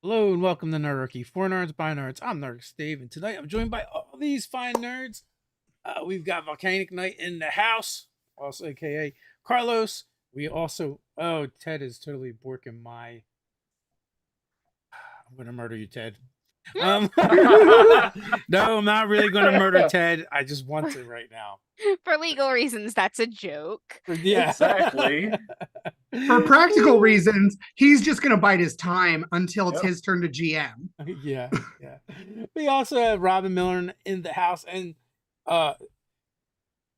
Hello and welcome to Nerdarchy. For nerds, by nerds. I'm Nerd Dave, and tonight I'm joined by all these fine nerds. We've got Volcanic Knight in the house, also aka Carlos. We also Ted is totally borking my. I'm gonna murder you, Ted. Um, no, I'm not really gonna murder Ted. I just want to right now. For legal reasons, that's a joke. Yeah, Exactly. For practical reasons, he's just going to bide his time until it's Yep. his turn to GM. yeah, yeah. We also have Robin Miller in the house and uh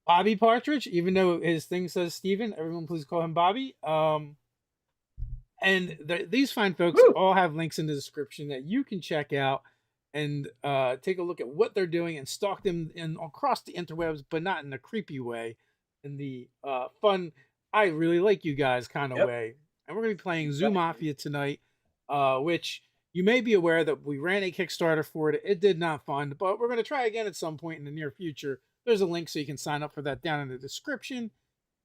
Bobby Partridge, even though his thing says Steven, everyone please call him Bobby. And these fine folks Woo. all have links in the description that you can check out and take a look at what they're doing and stalk them across the interwebs, but not in a creepy way, in the fun, I really like you guys kind of Yep. way. And we're going to be playing Zoo Exactly. Mafia tonight, which you may be aware that we ran a Kickstarter for it. It did not fund, but we're going to try again at some point in the near future. There's a link so you can sign up for that down in the description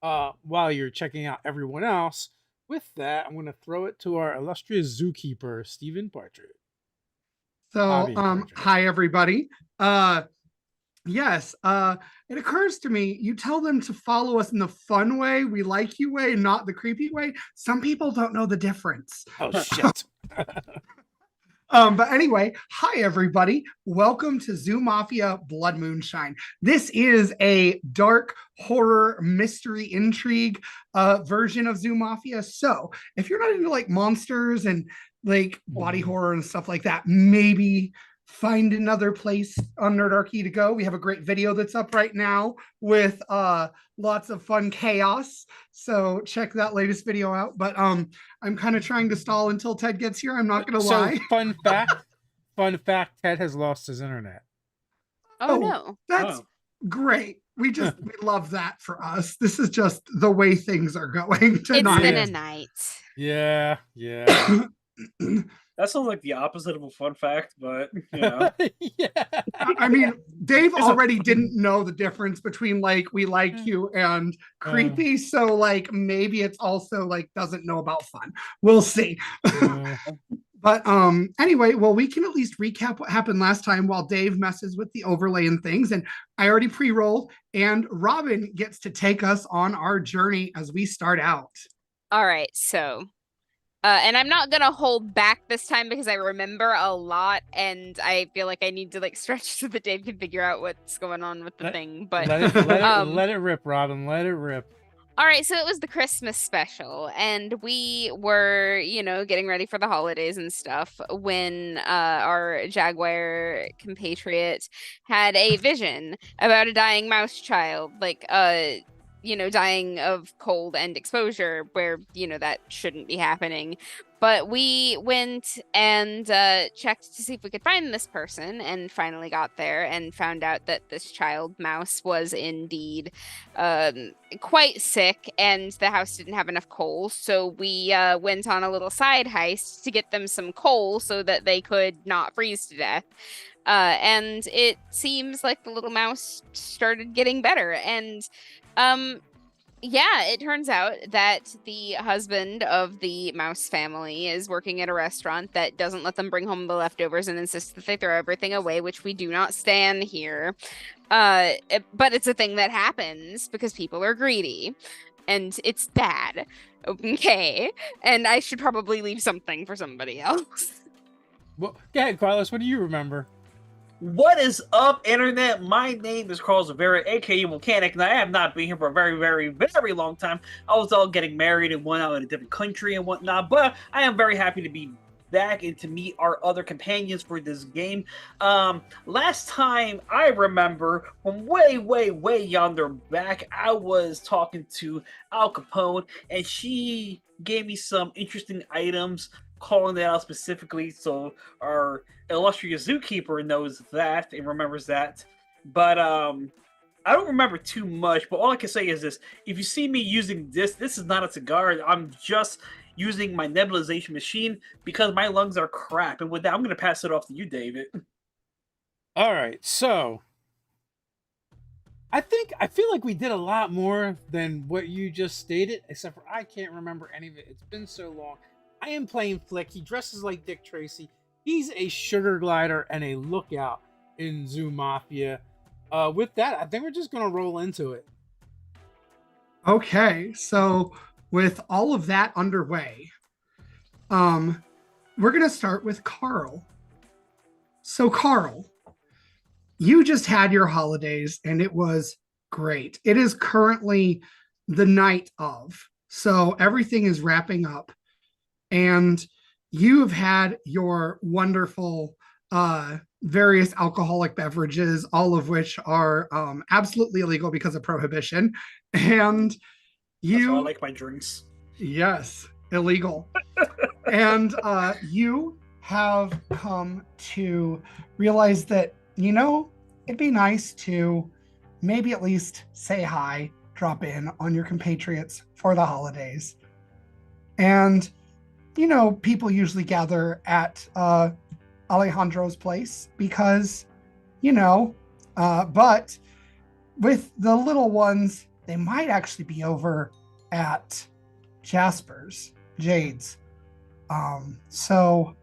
while you're checking out everyone else. With that, I'm going to throw it to our illustrious zookeeper, Stephen Partridge. So, Bobby Partridge. hi everybody. Yes, it occurs to me you tell them to follow us in the fun way, we like you way, not the creepy way. Some people don't know the difference. Oh shit. But anyway, hi everybody. Welcome to Zoo Mafia Blood Moonshine. This is a dark horror mystery intrigue version of Zoo Mafia. So if you're not into like monsters and like body horror and stuff like that, maybe find another place on Nerdarchy to go. We have a great video that's up right now with lots of fun chaos. So check that latest video out. But I'm kind of trying to stall until Ted gets here. I'm not gonna lie. Fun fact, Ted has lost his internet. Oh, no. That's great. We love that for us. This is just the way things are going tonight. It's been a night. Yeah. That sounds like the opposite of a fun fact, but you know. Yeah. I mean, Dave already didn't know the difference between like we like you and creepy, so like maybe it's also like doesn't know about fun. We'll see. But anyway, well, we can at least recap what happened last time while Dave messes with the overlay and things. And I already pre-rolled, and Robin gets to take us on our journey as we start out. All right, so and I'm not gonna hold back this time because I remember a lot, and I feel like I need to like stretch so that Dave can figure out what's going on with the thing. But let it rip, Robin. Let it rip. All right, so it was the Christmas special, and we were, getting ready for the holidays and stuff when our Jaguar compatriot had a vision about a dying mouse child, like, dying of cold and exposure, where, that shouldn't be happening. But we went and checked to see if we could find this person, and finally got there and found out that this child mouse was indeed quite sick, and the house didn't have enough coal. So we went on a little side heist to get them some coal so that they could not freeze to death. And it seems like the little mouse started getting better. And yeah, it turns out that the husband of the mouse family is working at a restaurant that doesn't let them bring home the leftovers and insists that they throw everything away, which we do not stand here. But it's a thing that happens because people are greedy, and it's bad. Okay, and I should probably leave something for somebody else. Well, go ahead, Carlos. What do you remember? What is up, internet? My name is Carlos Rivera, aka Volcanic, and I have not been here for a very, very, very long time. I was all getting married and went out in a different country and whatnot, but I am very happy to be back and to meet our other companions for this game. Last time I remember, from way, way, way yonder back, I was talking to Al Capone, and she gave me some interesting items, calling that out specifically so our illustrious zookeeper knows that and remembers that. But I don't remember too much, but all I can say is this: if you see me using this is not a cigar. I'm just using my nebulization machine because my lungs are crap. And with that, I'm going to pass it off to you, David. All right, so I feel like we did a lot more than what you just stated, except for I can't remember any of it. It's been so long. I am playing Flick. He dresses like Dick Tracy. He's a sugar glider and a lookout in Zoo Mafia. With that, I think we're just gonna roll into it. Okay, so with all of that underway, we're gonna start with Carl. So Carl, you just had your holidays and it was great. It is currently the night of, so everything is wrapping up, and you have had your wonderful various alcoholic beverages, all of which are absolutely illegal because of prohibition. And That's why I you, like my drinks. yes, illegal. And you have come to realize that, it'd be nice to maybe at least say hi, drop in on your compatriots for the holidays. And, people usually gather at Alejandro's place because, but with the little ones, they might actually be over at Jasper's, Jade's. So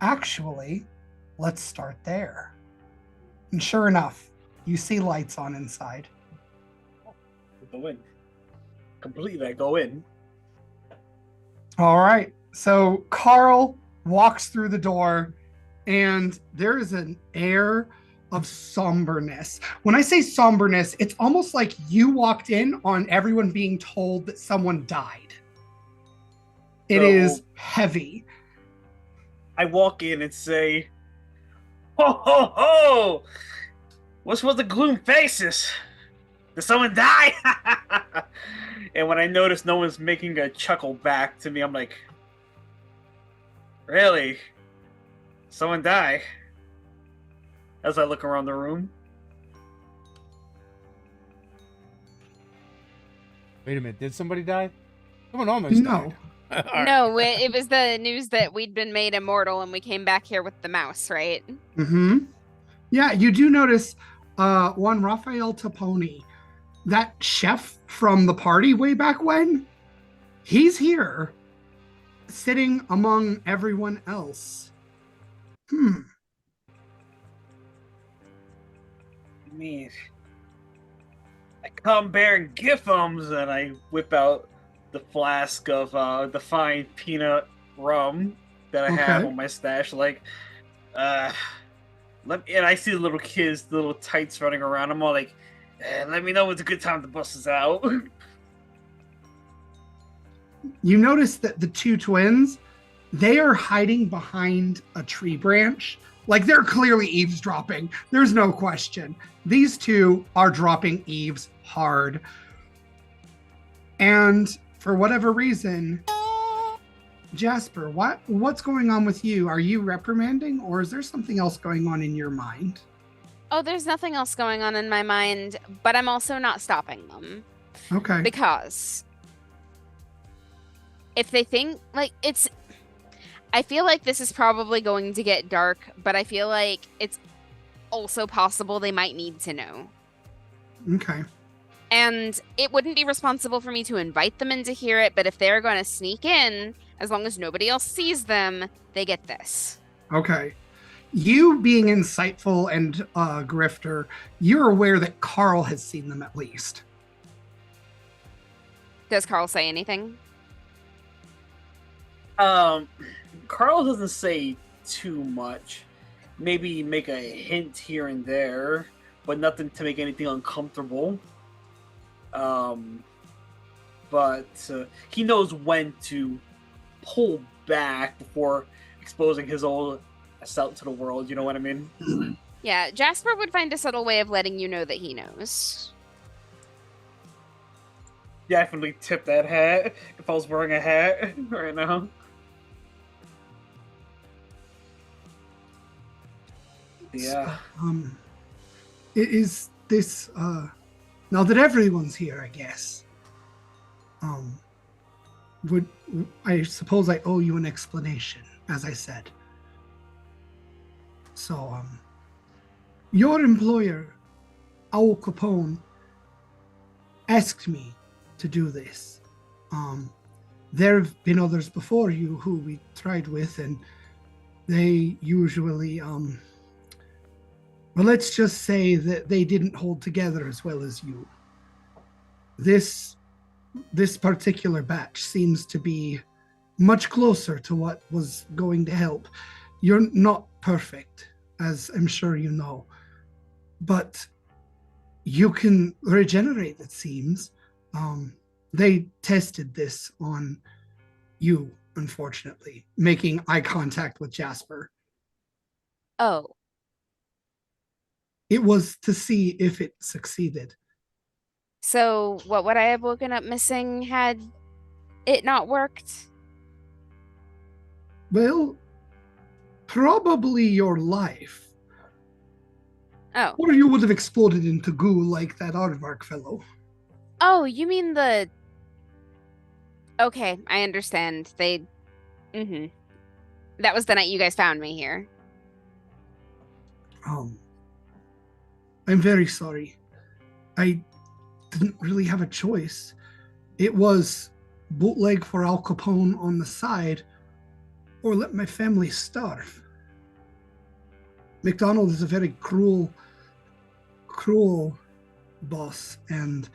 actually, let's start there. And sure enough, you see lights on inside. Go in. Completely, I go in. All right. So Carl walks through the door, and there is an air of somberness. When I say somberness, it's almost like you walked in on everyone being told that someone died. It is heavy. I walk in and say, "Ho ho ho! What's with the gloom faces? Did someone die?" And when I notice no one's making a chuckle back to me, I'm like, "Really? Someone die?" As I look around the room. Wait a minute, did somebody die? Someone almost No. died. All right. No, it was the news that we'd been made immortal and we came back here with the mouse, right? Mm-hmm. Yeah, you do notice one Raphael Toponi, that chef from the party way back when, he's here, sitting among everyone else. I mean, I come bearing giftums, and I whip out the flask of the fine peanut rum that I have Okay. on my stash. Like, and I see the little kids, the little tights running around. I'm all like, let me know when's a good time to bust this out. You notice that the two twins, they are hiding behind a tree branch. Like, they're clearly eavesdropping. There's no question. These two are dropping eaves hard. And for whatever reason, Jasper, what's going on with you? Are you reprimanding, or is there something else going on in your mind? Oh, there's nothing else going on in my mind, but I'm also not stopping them. Okay. Because if they think, I feel like this is probably going to get dark, but I feel like it's also possible they might need to know. Okay. And it wouldn't be responsible for me to invite them in to hear it, but if they're going to sneak in, as long as nobody else sees them, they get this. Okay. You being insightful and grifter, you're aware that Carl has seen them at least. Does Carl say anything? Carl doesn't say too much. Maybe make a hint here and there, but nothing to make anything uncomfortable. But he knows when to pull back before exposing his old self to the world. You know what I mean? Yeah, Jasper would find a subtle way of letting you know that he knows. Definitely tip that hat if I was wearing a hat right now. Yeah. Is this now that everyone's here, I guess. I suppose I owe you an explanation, as I said. So, your employer, Al Capone, asked me to do this. There have been others before you who we tried with, and they usually, well, let's just say that they didn't hold together as well as you. This particular batch seems to be much closer to what was going to help. You're not perfect, as I'm sure you know, but you can regenerate, it seems. They tested this on you, unfortunately, making eye contact with Jasper. Oh, It was to see if it succeeded. so what would I have woken up missing had it not worked? Well, probably your life. Oh. Or you would have exploded into goo like that aardvark fellow. Oh, you mean the... Okay, I understand. They... Mm-hmm. That was the night you guys found me here. I'm very sorry. I didn't really have a choice. It was bootleg for Al Capone on the side, or let my family starve. McDonald is a very cruel boss, and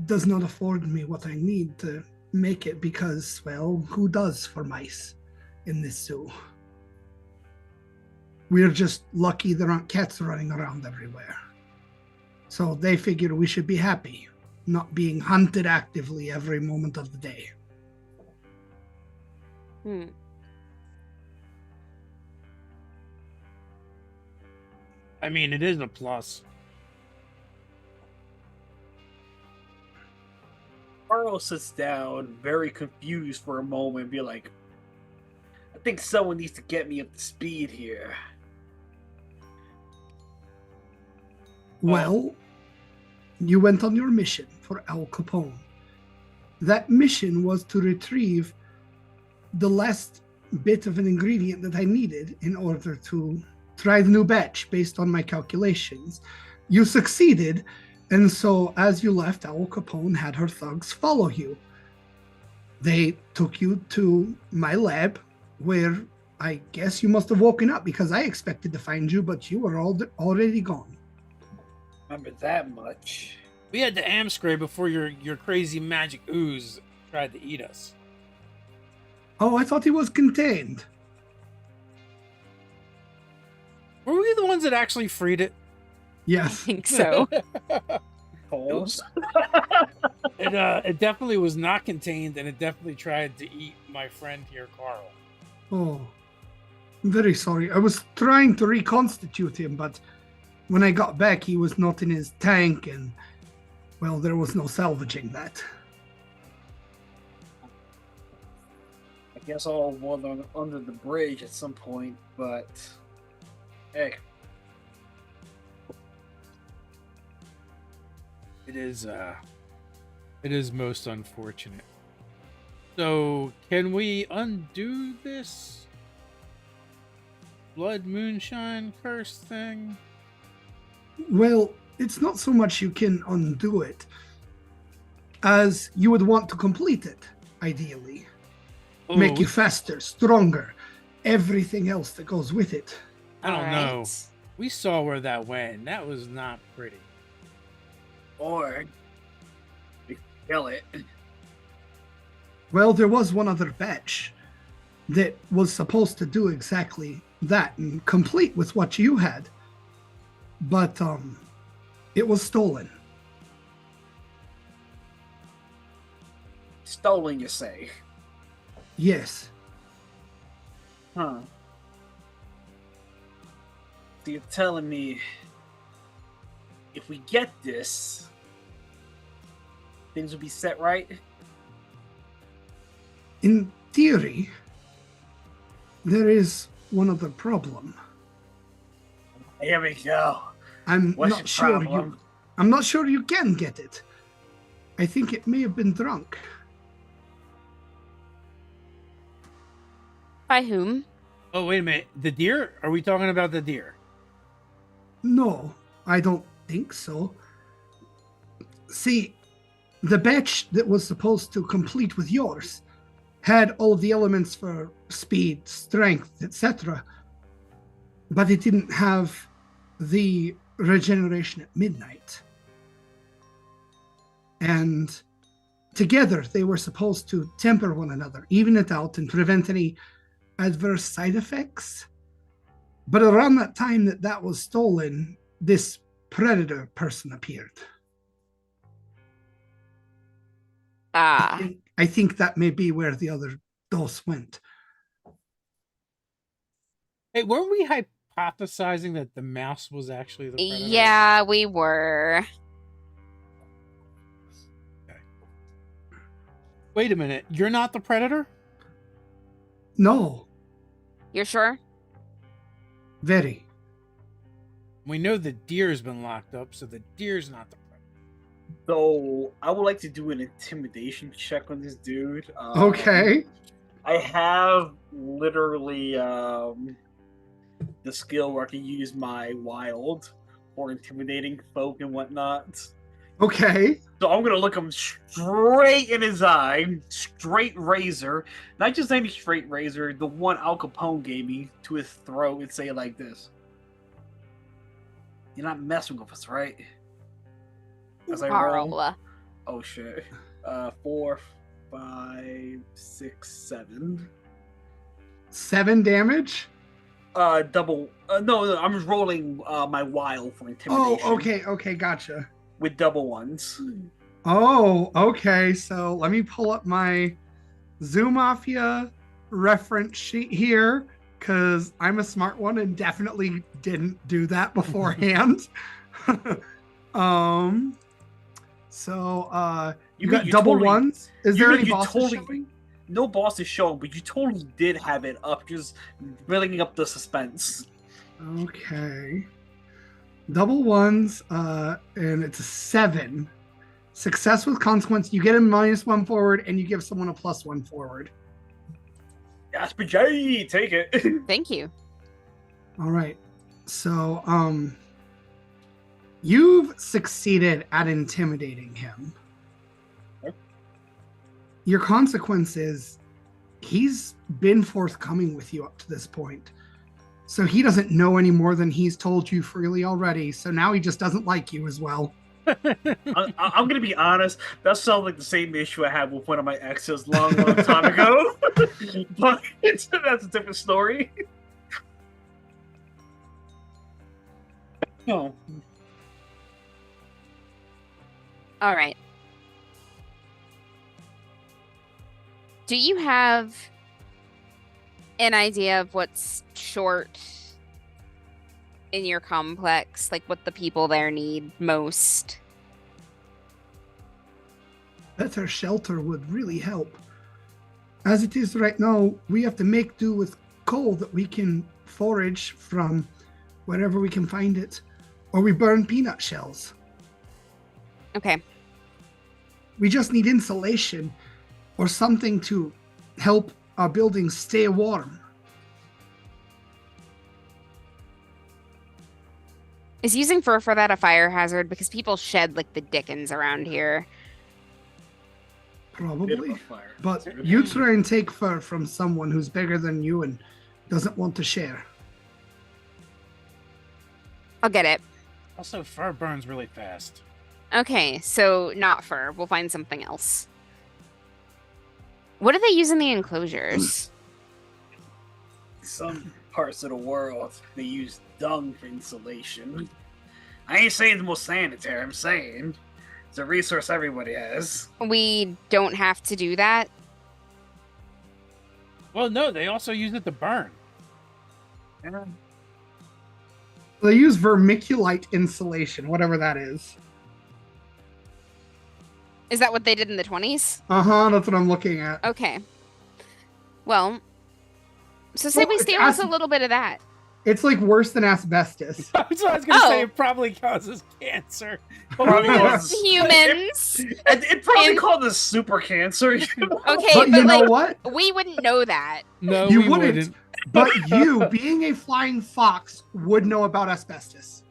does not afford me what I need to make it because, well, who does for mice in this zoo? We're just lucky there aren't cats running around everywhere. So they figure we should be happy, not being hunted actively every moment of the day. I mean, it is a plus. Carl sits down, very confused for a moment, and be like, I think someone needs to get me up to speed here. Well, you went on your mission for Al Capone. That mission was to retrieve the last bit of an ingredient that I needed in order to try the new batch based on my calculations. You succeeded, and so as you left, Al Capone had her thugs follow you. They took you to my lab, where I guess you must have woken up because I expected to find you, but you were already gone. Remember that much. We had the Amscray before your crazy magic ooze tried to eat us. Oh, I thought he was contained. Were we the ones that actually freed it? I Yes. think so. Pause. It definitely was not contained, and it definitely tried to eat my friend here, Carl. Oh, I'm very sorry. I was trying to reconstitute him, but when I got back, he was not in his tank, and, well, there was no salvaging that. I guess I'll water under the bridge at some point, but hey. It is most unfortunate. So, can we undo this blood moonshine curse thing? Well, it's not so much you can undo it as you would want to complete it, ideally. Oh, Make you faster, stronger, everything else that goes with it. I don't know. Alright. We saw where that went. That was not pretty. Or we kill it. Well, there was one other batch that was supposed to do exactly that and complete with what you had. But it was stolen. Stolen, you say? Yes. Huh. So you're telling me if we get this, things will be set right? In theory, there is one other problem. Here we go. I'm What's not your sure problem? I'm not sure you can get it. I think it may have been drunk. By whom? Oh, wait a minute. The deer? Are we talking about the deer? No, I don't think so. See, the batch that was supposed to complete with yours had all of the elements for speed, strength, etc., but it didn't have the regeneration at midnight. And together they were supposed to temper one another, even it out, and prevent any adverse side effects. But around that time that was stolen, this predator person appeared. I think that may be where the other dose went. Hey, weren't we hypothesizing that the mouse was actually the predator? Yeah, we were. Okay. Wait a minute. You're not the predator? No. You're sure? Very. We know the deer's been locked up, so the deer's not the predator. So I would like to do an intimidation check on this dude. Okay. I have literally the skill where I can use my wild for intimidating folk and whatnot. Okay. So I'm gonna look him straight in his eye, straight razor, not just any straight razor, the one Al Capone gave me to his throat, and say it like this: "You're not messing with us, right?" As I roll. Carl. Oh shit. 4, 5, 6, 7. 7 damage? Double. No, I'm just rolling my wild for intimidation. Oh, okay, gotcha. With double ones. Oh, okay. So let me pull up my Zoo Mafia reference sheet here, because I'm a smart one and definitely didn't do that beforehand. So you got double totally, ones? Is there any bosses totally, showing? No bosses showing, but you totally did have it up, just building up the suspense. Okay. Double ones, and it's a 7. Success with consequence, you get a -1 forward, and you give someone a +1 forward. Jasper J, take it. Thank you. All right. So, you've succeeded at intimidating him. Okay. Your consequence is he's been forthcoming with you up to this point. So he doesn't know any more than he's told you freely already. So now he just doesn't like you as well. I'm going to be honest. That sounds like the same issue I had with one of my exes long time ago. But that's a different story. Oh. All right. Do you have an idea of what's short in your complex? Like what the people there need most? Better shelter would really help. As it is right now, we have to make do with coal that we can forage from wherever we can find it, or we burn peanut shells. Okay. We just need insulation or something to help our buildings stay warm. Is using fur for that a fire hazard? Because people shed like the dickens around here. Probably. But you try and take fur from someone who's bigger than you and doesn't want to share. I'll get it. Also, fur burns really fast. Okay, so not fur. We'll find something else. What do they use in the enclosures? Some parts of the world, they use dung for insulation. I ain't saying the most sanitary, I'm saying it's a resource everybody has. We don't have to do that. Well, no, they also use it to burn. Yeah. They use vermiculite insulation, whatever that is. Is that what they did in the 20s? That's what I'm looking at. Okay. Well, so say we steal us a little bit of that. It's like worse than asbestos. That's what I was going to say. It probably causes cancer. Probably was. Humans. It probably called this super cancer. Okay, But you know like, what? we wouldn't know that. No, You we wouldn't. But you, being a flying fox, would know about asbestos.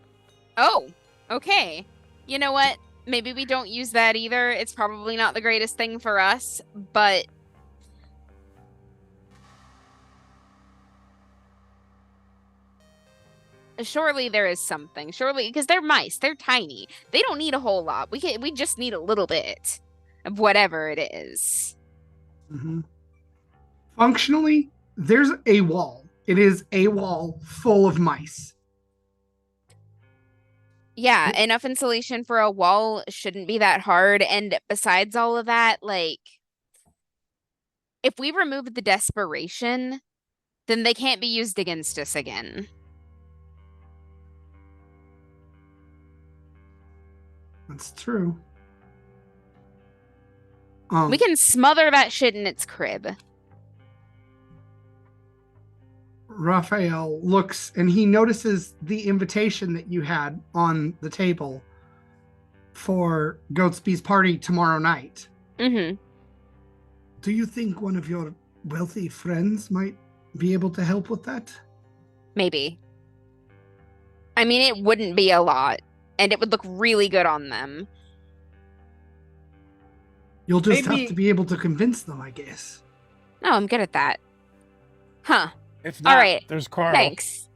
Oh, okay. You know what? Maybe we don't use that either. It's probably not the greatest thing for us, but surely there is something. Surely, because they're mice. They're tiny. They don't need a whole lot. We just need a little bit of whatever it is. Mhm. Functionally, there's a wall. It is a wall full of mice. Yeah, enough insulation for a wall shouldn't be that hard. And besides all of that, like, if we remove the desperation, then they can't be used against us again. That's true. We can smother that shit in its crib. Raphael looks and he notices the invitation that you had on the table for Goatsby's party tomorrow night. Mm-hmm. Do you think one of your wealthy friends might be able to help with that? Maybe. I mean, it wouldn't be a lot, and it would look really good on them. You'll just have to be able to convince them, I guess. No, I'm good at that. Huh. If not, all right. there's Carl. Thanks.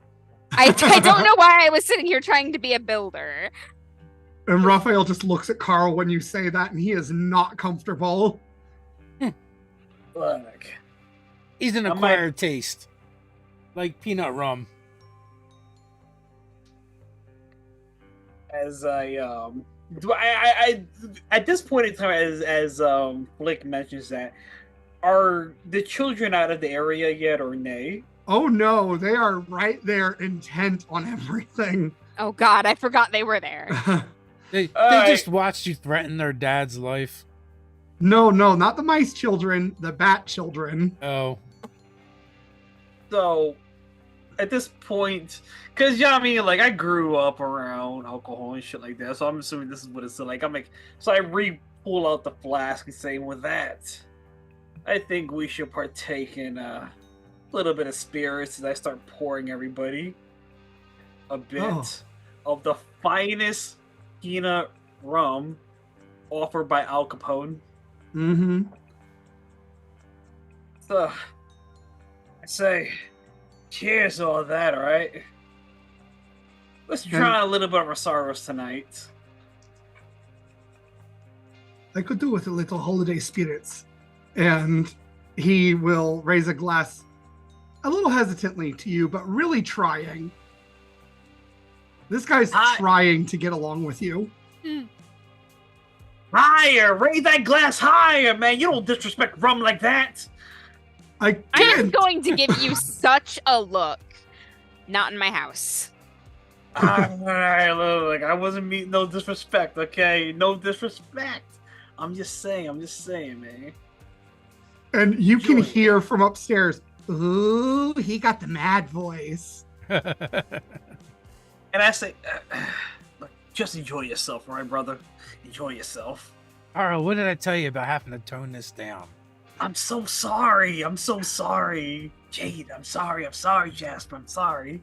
I don't know why I was sitting here trying to be a builder. And Raphael just looks at Carl when you say that, and he is not comfortable. Look. He's an acquired taste. Like peanut rum. As I at this point in time, as Flick mentions that, are the children out of the area yet or nay? Oh no, they are right there, intent on everything. Oh God, I forgot they were there. They just watched you threaten their dad's life. No, not the mice children, the bat children. Oh. So, at this point, because, yeah, I mean, like, I grew up around alcohol and shit like that, so I'm assuming this is what it's like. So I pull out the flask and say, with that, I think we should partake in a little bit of spirits as I start pouring everybody a bit of the finest peanut rum offered by Al Capone. Mm-hmm. So, I say, cheers to all that, alright? Let's try a little bit of our sorrows tonight. I could do with a little holiday spirits. And he will raise a glass a little hesitantly to you, but really trying. This guy's trying to get along with you. Higher! Raise that glass higher, man! You don't disrespect rum like that! I'm going to give you such a look. Not in my house. Alright, look, I wasn't meaning no disrespect, okay? No disrespect. I'm just saying, man. And you can hear from upstairs, ooh, he got the mad voice. And I say, look, just enjoy yourself, right, brother? Enjoy yourself. Carl, what did I tell you about having to tone this down? I'm so sorry. Jade, I'm sorry, Jasper, I'm sorry.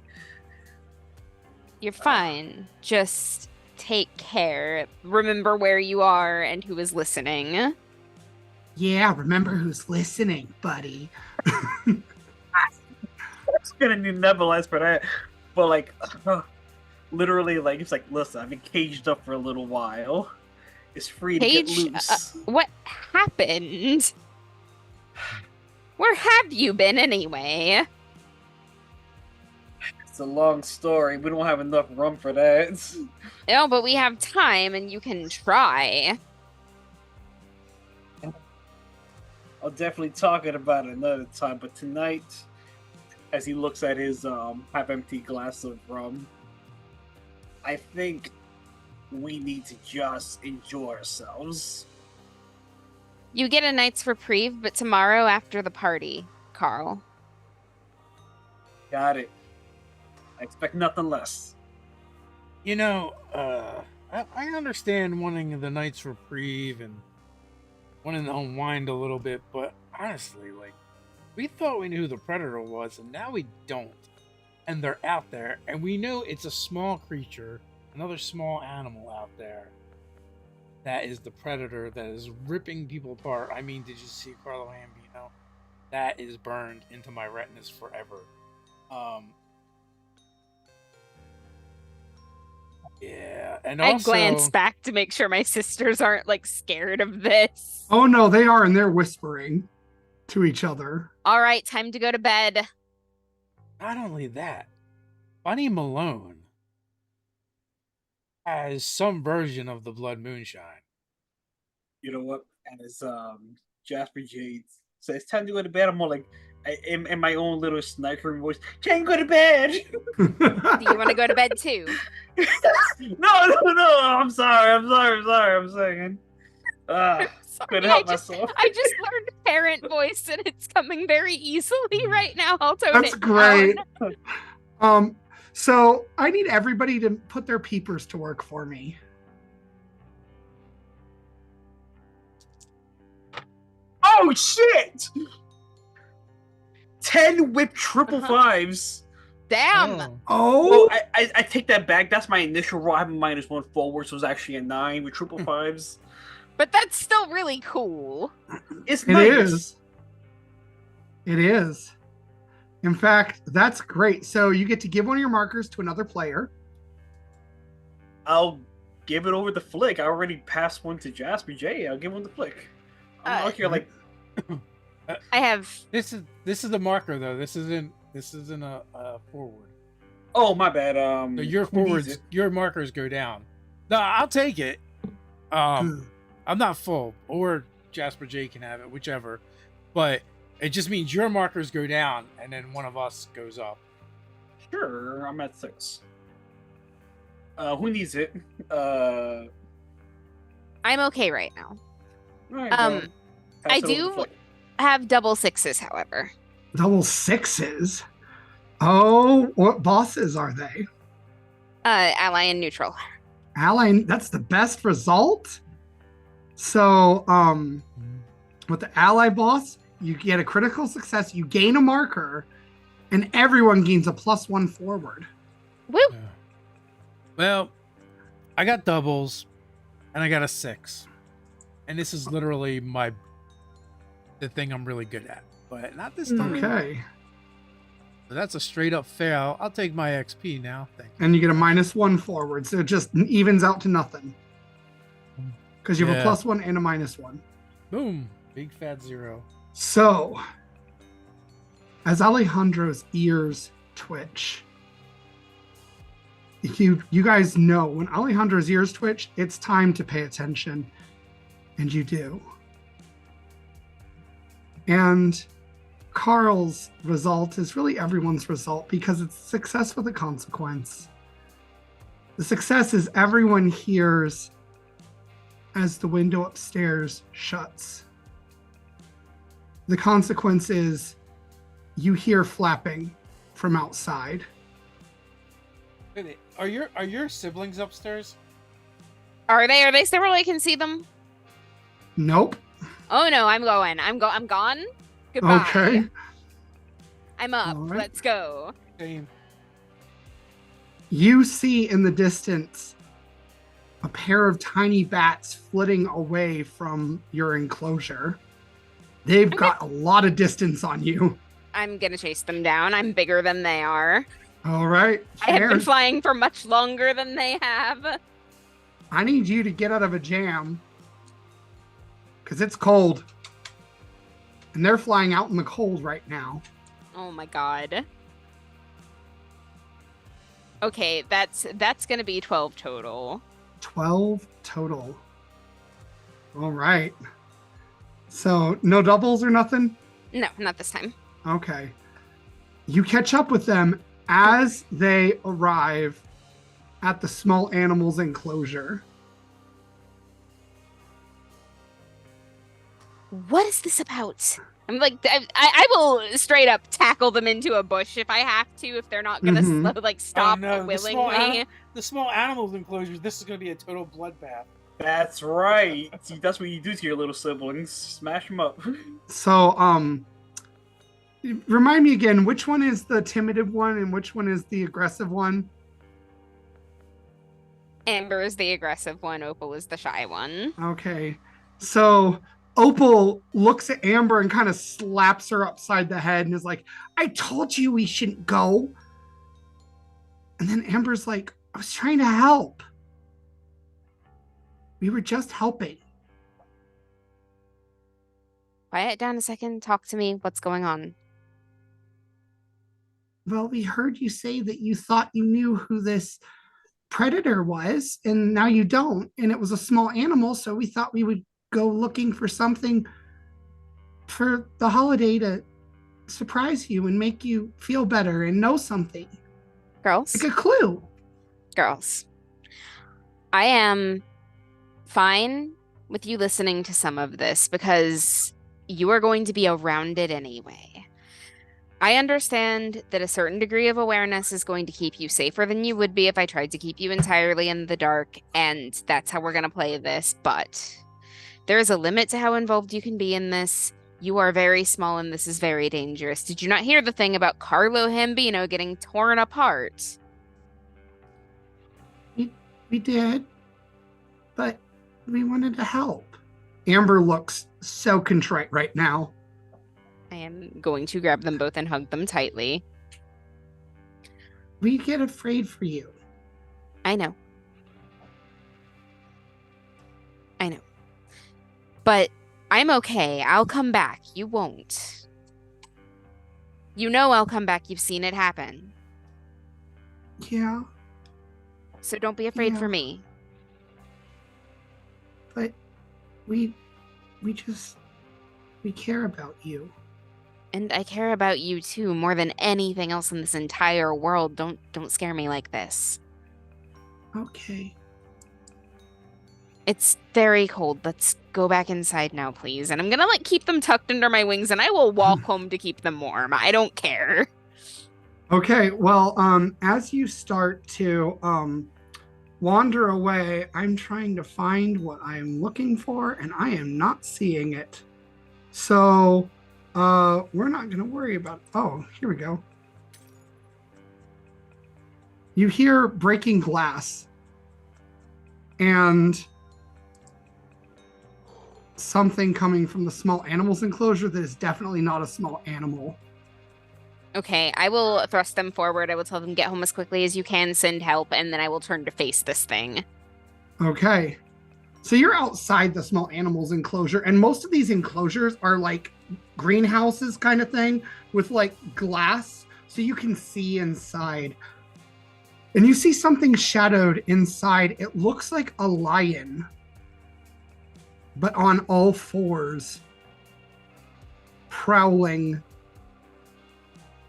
You're fine. Just take care. Remember where you are and who is listening. Yeah, remember who's listening, buddy. It's gonna need nebulize for that. But, like, literally, like, it's like, listen, I've been caged up for a little while. It's free to get loose. What happened? Where have you been anyway? It's a long story. We don't have enough rum for that. No, but we have time and you can try. I'll definitely talk about it another time, but tonight, as he looks at his half-empty glass of rum, I think we need to just enjoy ourselves. You get a night's reprieve, but tomorrow after the party, Carl. Got it. I expect nothing less. You know, I understand wanting the night's reprieve and wanting to unwind a little bit, but honestly, like, we thought we knew who the predator was, and now we don't. And they're out there, and we know it's a small creature, another small animal out there that is the predator that is ripping people apart. I mean, did you see Carlo Gambino? That is burned into my retinas forever. Yeah, and I also glance back to make sure my sisters aren't like scared of this. Oh no, they are, and they're whispering to each other. All right, time to go to bed. not only that, Bunny Malone has some version of the Blood Moonshine. You know what? And as Jasper Jade says, "It's time to go to bed." I'm more like, in my own little sniper voice, "Can't go to bed." Do you want to go to bed too? No. I'm sorry. I'm saying. Sorry, Couldn't help myself. I just learned parent voice and it's coming very easily right now. I'll tone That's it great. down. So I need everybody to put their peepers to work for me. Oh shit! 10 with triple fives. Damn. Oh, Well, I take that back. That's my initial roll. I have a -1 forward, so it's actually a 9 with triple fives. But that's still really cool. It's it nice. is. It is. In fact, that's great. So you get to give one of your markers to another player. I'll give it over the flick. I already passed one to Jasper J. I'll give one the flick. I'm out here like I have. This is the marker though. This isn't a forward. oh my bad. So your who needs forwards, it? your markers go down. No, I'll take it. I'm not full, or Jasper J can have it, whichever. But it just means your markers go down, and then one of us goes up. Sure, I'm at 6. Who needs it? I'm okay right now. Alright, Um, pass I it over the do flick. have double sixes, however. Double sixes. Oh, what bosses are they? Ally and neutral. Ally, that's the best result. So, with the ally boss, you get a critical success, you gain a marker, and everyone gains a +1 forward. Woo! Yeah. Well, I got doubles, and I got a 6, and this is literally the thing I'm really good at, but not this time. Okay. So that's a straight up fail. I'll take my XP now. Thank you. And you get a -1 forward, so it just evens out to nothing. Because you have a Yeah. +1 and a -1. Boom, big fat 0. So, as Alejandro's ears twitch, you guys know when Alejandro's ears twitch, it's time to pay attention, and you do. And Carl's result is really everyone's result because it's success with a consequence. The success is everyone hears as the window upstairs shuts. The consequence is you hear flapping from outside. Wait, are your siblings upstairs? Are they several? I can see them. Nope. Oh no, I'm going. I'm gone. Goodbye. Okay. I'm up. All right. Let's go. Same. You see in the distance a pair of tiny bats flitting away from your enclosure. They've got a lot of distance on you. I'm gonna chase them down. I'm bigger than they are. All right. I have Fair. been flying for much longer than they have. I need you to get out of a jam because it's cold. And they're flying out in the cold right now. Oh my god. Okay, that's gonna be 12 total. 12 total. All right. So no doubles or nothing? No, not this time. Okay. You catch up with them as they arrive at the small animals enclosure. What is this about? I'm like, I will straight up tackle them into a bush if I have to, if they're not gonna stop willingly. The small animals enclosures. This is going to be a total bloodbath. That's right. See, that's what you do to your little siblings. Smash them up. So, remind me again, which one is the timid one and which one is the aggressive one? Amber is the aggressive one. Opal is the shy one. Okay. So Opal looks at Amber and kind of slaps her upside the head and is like, I told you we shouldn't go. And then Amber's like, I was trying to help. We were just helping. Quiet down a second. Talk to me. What's going on? Well, we heard you say that you thought you knew who this predator was, and now you don't. And it was a small animal, so we thought we would go looking for something for the holiday to surprise you and make you feel better and know something. Girls? Like a clue. Girls. I am fine with you listening to some of this because you are going to be around it anyway. I understand that a certain degree of awareness is going to keep you safer than you would be if I tried to keep you entirely in the dark, and that's how we're going to play this, but there is a limit to how involved you can be in this. You are very small and this is very dangerous. Did you not hear the thing about Carlo Hambino getting torn apart? We did, but we wanted to help. Amber looks so contrite right now. I am going to grab them both and hug them tightly. We get afraid for you. I know. But I'm okay. I'll come back. You won't. You know I'll come back. You've seen it happen. Yeah. So don't be afraid Yeah. for me. But we care about you. And I care about you too, more than anything else in this entire world. Don't scare me like this. Okay. It's very cold. Let's go back inside now, please. And I'm gonna keep them tucked under my wings, and I will walk home to keep them warm. I don't care. Okay, well, as you start to wander away, I'm trying to find what I'm looking for, and I am not seeing it. So, we're not going to worry about it. Oh, here we go. You hear breaking glass, and something coming from the small animals enclosure that is definitely not a small animal. Okay, I will thrust them forward. I will tell them get home as quickly as you can, send help, and then I will turn to face this thing. Okay. So you're outside the small animals enclosure, and most of these enclosures are like greenhouses kind of thing with like glass so you can see inside. And you see something shadowed inside. It looks like a lion, but on all fours, prowling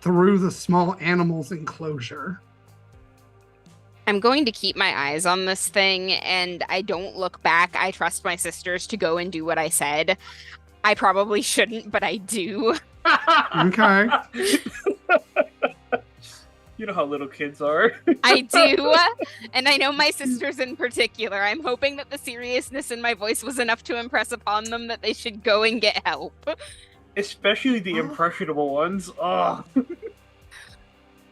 through the small animals enclosure. I'm going to keep my eyes on this thing, and I don't look back. I trust my sisters to go and do what I said. I probably shouldn't, but I do. Okay. You know how little kids are. I do. And I know my sisters in particular. I'm hoping that the seriousness in my voice was enough to impress upon them that they should go and get help. Especially the impressionable ones. Oh.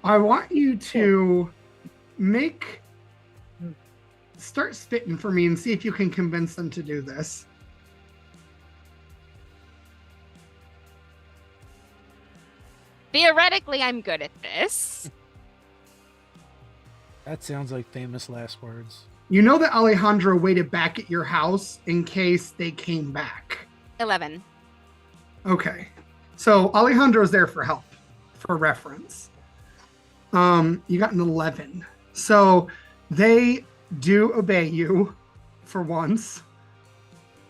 I want you to start spitting for me and see if you can convince them to do this. Theoretically, I'm good at this. That sounds like famous last words. You know that Alejandro waited back at your house in case they came back. 11. Okay. So Alejandro's there for help, for reference. You got an 11. So they do obey you for once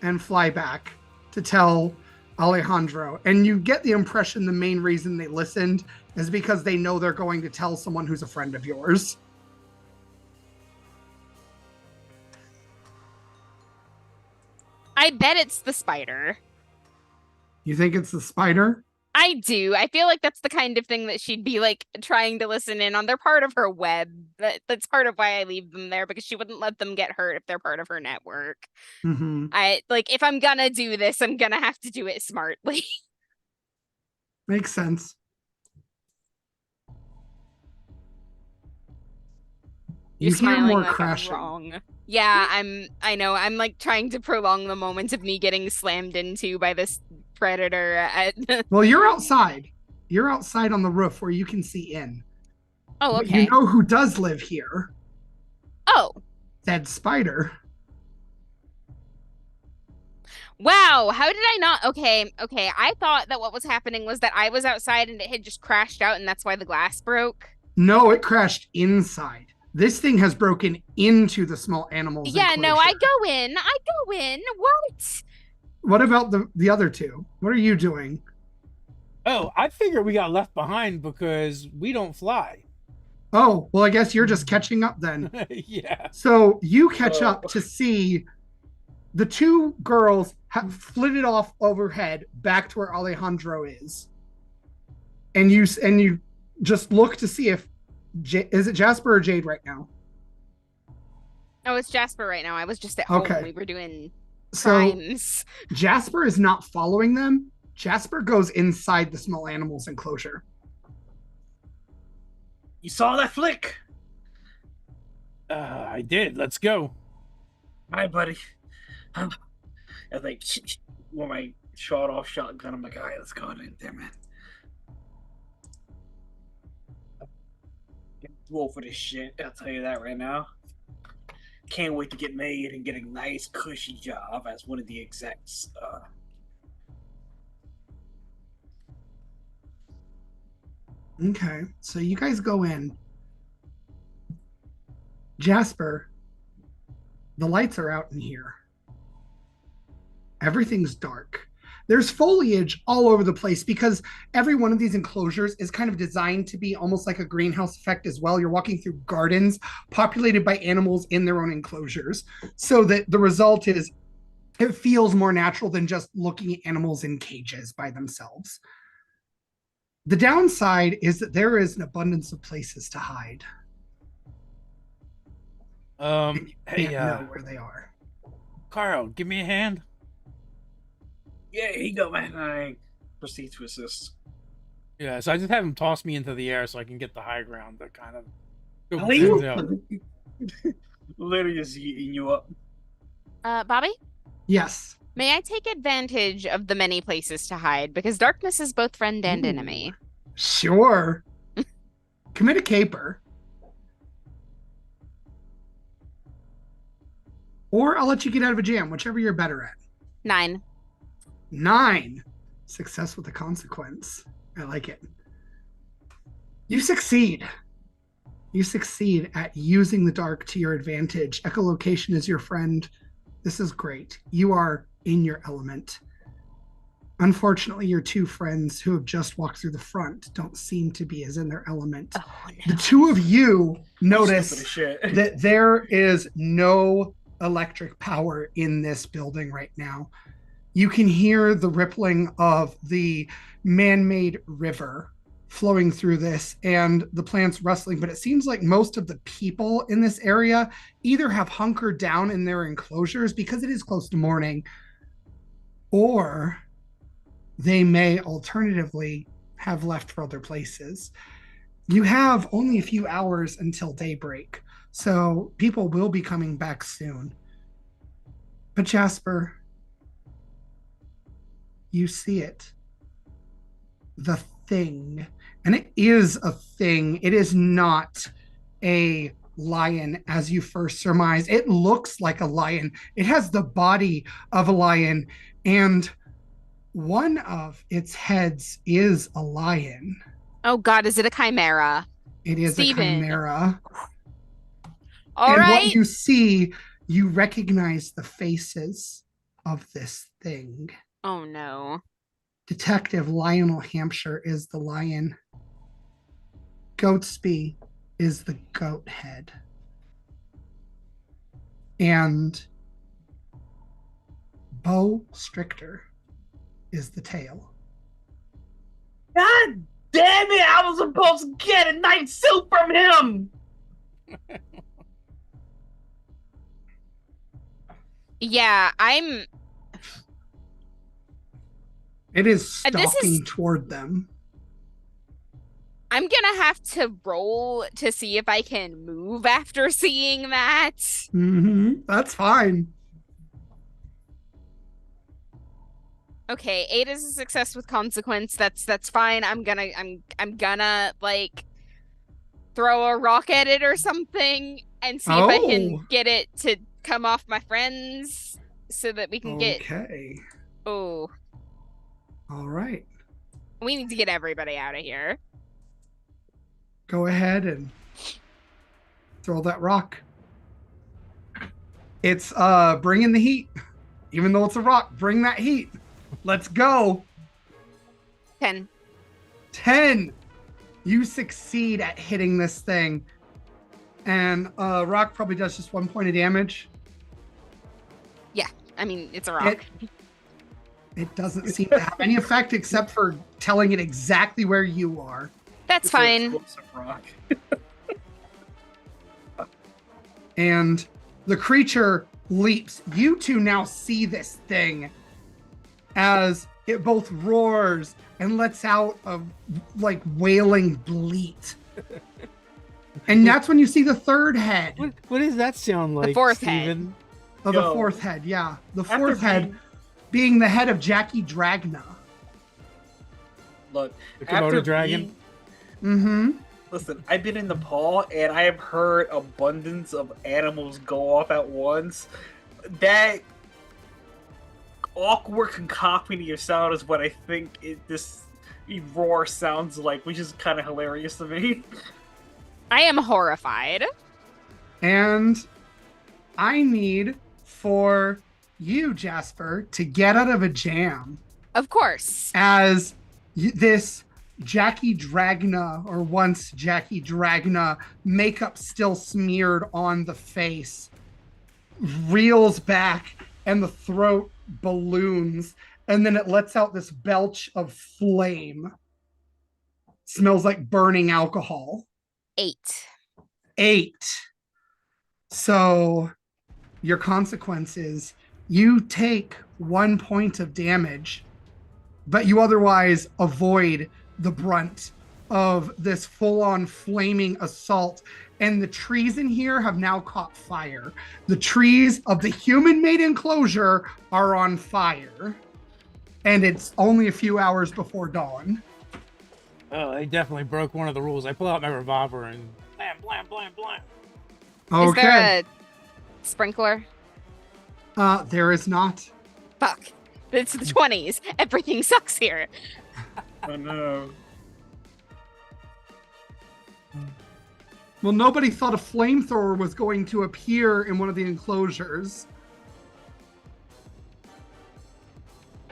and fly back to tell Alejandro. And you get the impression the main reason they listened is because they know they're going to tell someone who's a friend of yours. I bet it's the spider. You think it's the spider? I do. I feel like that's the kind of thing that she'd be trying to listen in on. They're part of her web. That's part of why I leave them there, because she wouldn't let them get hurt if they're part of her network. Mm-hmm. If I'm gonna do this, I'm gonna have to do it smartly. Makes sense. You're You hear smiling more like crashing. I'm wrong. Yeah, I know. I'm trying to prolong the moment of me getting slammed into by this predator. Well, you're outside. You're outside on the roof where you can see in. Oh, But okay. you know who does live here? Oh, That spider. Wow, how did I not? Okay, okay. I thought that what was happening was that I was outside and it had just crashed out, and that's why the glass broke. No, it crashed inside. This thing has broken into the small animals Yeah, no, I enclosure. go in. I go in. What? What about the other two? What are you doing? Oh, I figure we got left behind because we don't fly. Oh, well, I guess you're just catching up then. Yeah. So you catch Oh. up to see the two girls have flitted off overhead back to where Alejandro is, and you just look to see if is it Jasper or Jade right now. Oh, it's Jasper right now. I was just at Okay. home. We were doing So crimes. Jasper is not following them. Jasper goes inside the small animals enclosure. You saw that flick? I did. Let's go. Hi, buddy. I like with my shot-off shotgun. I'm like, all right, let's go in there, man. Get roll for this shit. I'll tell you that right now. Can't wait to get made and get a nice, cushy job as one of the execs. Okay, so you guys go in. Jasper, the lights are out in here. Everything's dark. There's foliage all over the place because every one of these enclosures is kind of designed to be almost like a greenhouse effect as well. You're walking through gardens populated by animals in their own enclosures. So that the result is it feels more natural than just looking at animals in cages by themselves. The downside is that there is an abundance of places to hide. Hey, Can't know where they are. Carl, give me a hand. Yeah, here you go, man. I proceed to assist. Yeah, so I just have him toss me into the air so I can get the high ground to kind of go How are you? things out. Literally just eating you up. Bobby, Yes. may I take advantage of the many places to hide? Because darkness is both friend and Ooh. enemy. Sure. Commit a caper. Or I'll let you get out of a jam, whichever you're better at. 9. 9. Success with a consequence. I like it. You succeed. You succeed at using the dark to your advantage. Echolocation is your friend. This is great. You are in your element. Unfortunately, your two friends who have just walked through the front don't seem to be as in their element. Oh, no. The two of you Stupid notice as shit. that there is no electric power in this building right now. You can hear the rippling of the man-made river flowing through this and the plants rustling, but it seems like most of the people in this area either have hunkered down in their enclosures because it is close to morning, or they may alternatively have left for other places. You have only a few hours until daybreak, so people will be coming back soon. But Jasper, you see it. The thing. And it is a thing. It is not a lion as you first surmise. It looks like a lion. It has the body of a lion, and one of its heads is a lion. Oh God, is it a chimera? It is Steven. a chimera. All And right. what you see, you recognize the faces of this thing. Oh no. Detective Lionel Hampshire is the lion. Goatsby is the goat head. And Bo Stricter is the tail. God damn it! I was supposed to get a night suit from him. Yeah, It is This stalking is- toward them. I'm gonna have to roll to see if I can move after seeing that. That's fine. Okay, 8 is a success with consequence. That's fine. I'm gonna like throw a rock at it or something and see if I can Oh. get it to come off my friends. so that we can get. Okay. Oh, All right. we need to get everybody out of here. Go ahead and throw that rock. It's bringing the heat. Even though it's a rock, bring that heat. Let's go. 10. 10. You succeed at hitting this thing. And rock probably does just 1 point of damage. Yeah, I mean, it's a rock. It doesn't seem to have any effect except for telling it exactly where you are. That's It's an fine. explosive rock. And the creature leaps. You two now see this thing as it both roars and lets out a like wailing bleat. And that's when you see the third head. What does that sound like? fourth head. Steven? Oh, the Yo. fourth head, yeah. The After fourth head being the head of Jackie Dragna. Look, The Komodo after dragon? Mm-hmm. Listen, I've been in Nepal and I have heard abundance of animals go off at once. That awkward cacophony of sound is what I think this roar sounds like, which is kind of hilarious to me. I am horrified. And I need for you, Jasper, to get out of a jam Of course. as this Jackie Dragna, or once Jackie Dragna, makeup still smeared on the face, reels back and the throat balloons, and then it lets out this belch of flame. Smells like burning alcohol. 8. 8. So your consequences, you take 1 point of damage, but you otherwise avoid the brunt of this full-on flaming assault. And the trees in here have now caught fire. The trees of the human-made enclosure are on fire. And it's only a few hours before dawn. Oh, they definitely broke one of the rules. I pull out my revolver and blam, blam, blam, blam. Is Okay. there a sprinkler? There is not. Fuck. It's the 20s. Everything sucks here. Oh no. Well, nobody thought a flamethrower was going to appear in one of the enclosures.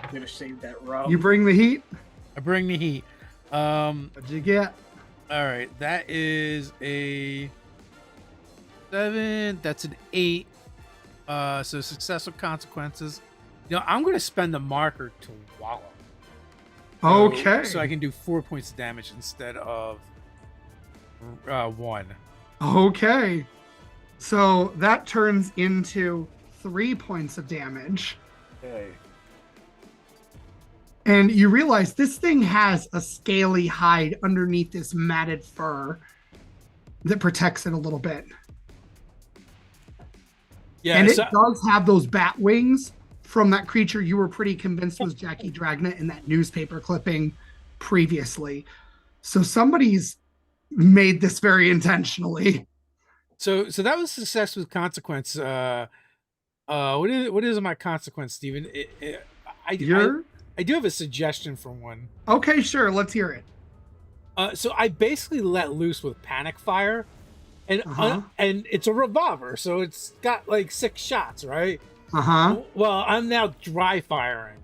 I'm gonna save that rum. You bring the heat. I bring the heat. What'd you get? All right, that is a 7. That's an 8. So successful consequences. You know, I'm going to spend the marker to wallow. Okay. So I can do 4 points of damage instead of 1. Okay. So that turns into 3 points of damage. Okay. And you realize this thing has a scaly hide underneath this matted fur that protects it a little bit. Yeah, And it so, does have those bat wings from that creature you were pretty convinced was Jackie Dragna in that newspaper clipping previously. So somebody's made this very intentionally. so that was success with consequence. What is my consequence, Steven? I do have a suggestion for one. Okay, sure. Let's hear it. So I basically let loose with panic fire, and and it's a revolver, so it's got like 6 shots, right? Well, I'm now dry firing.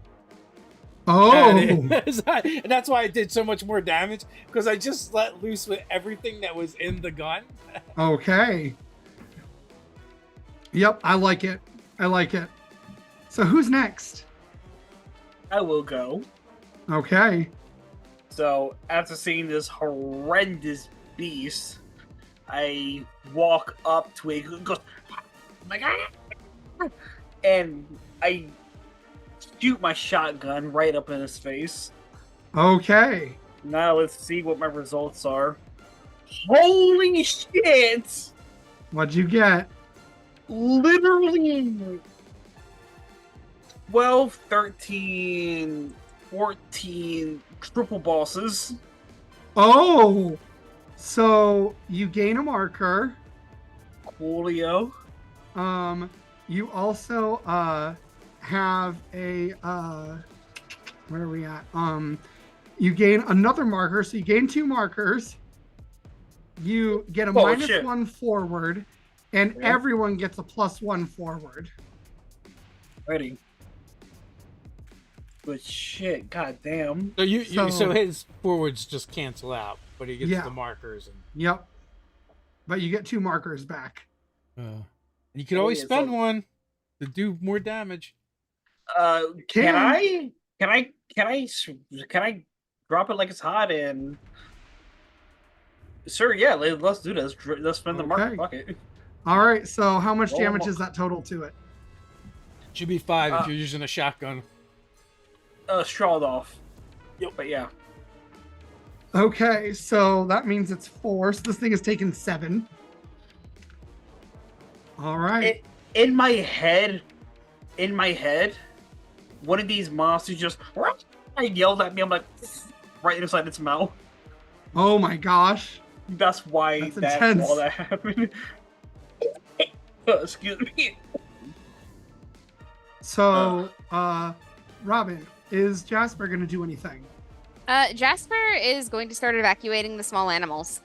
Oh. And that's why I did so much more damage, because I just let loose with everything that was in the gun. Okay. Yep, I like it. I like it. So who's next? I will go. Okay. So, after seeing this horrendous beast, I walk up to it and goes, oh my god! And I shoot my shotgun right up in his face. Okay. Now let's see what my results are. Holy shit! What'd you get? Literally 12, 13, 14 triple bosses. Oh. So you gain a marker. Coolio. You also have a where are we at? You gain another marker, so you gain 2 markers. You get a -1 forward, and everyone gets a +1 forward. Ready. But shit, goddamn. So his forwards just cancel out, but he gets Yeah. the markers. And Yep. But you get 2 markers back. you can always spend one to do more damage. Can I drop it like it's hot and? Sure, yeah. Let's do this. Let's spend the marker. Fuck it. All right. So how much damage is that total to it? Should be 5 if you're using a shotgun. Strawed off. Yep. But yeah. Okay, so that means it's 4. So this thing has taken 7. All right. In my head, one of these monsters just yelled at me. I'm like, right inside its mouth. Oh my gosh. That's why all that happened. Excuse me. So, Robin, is Jasper going to do anything? Jasper is going to start evacuating the small animals.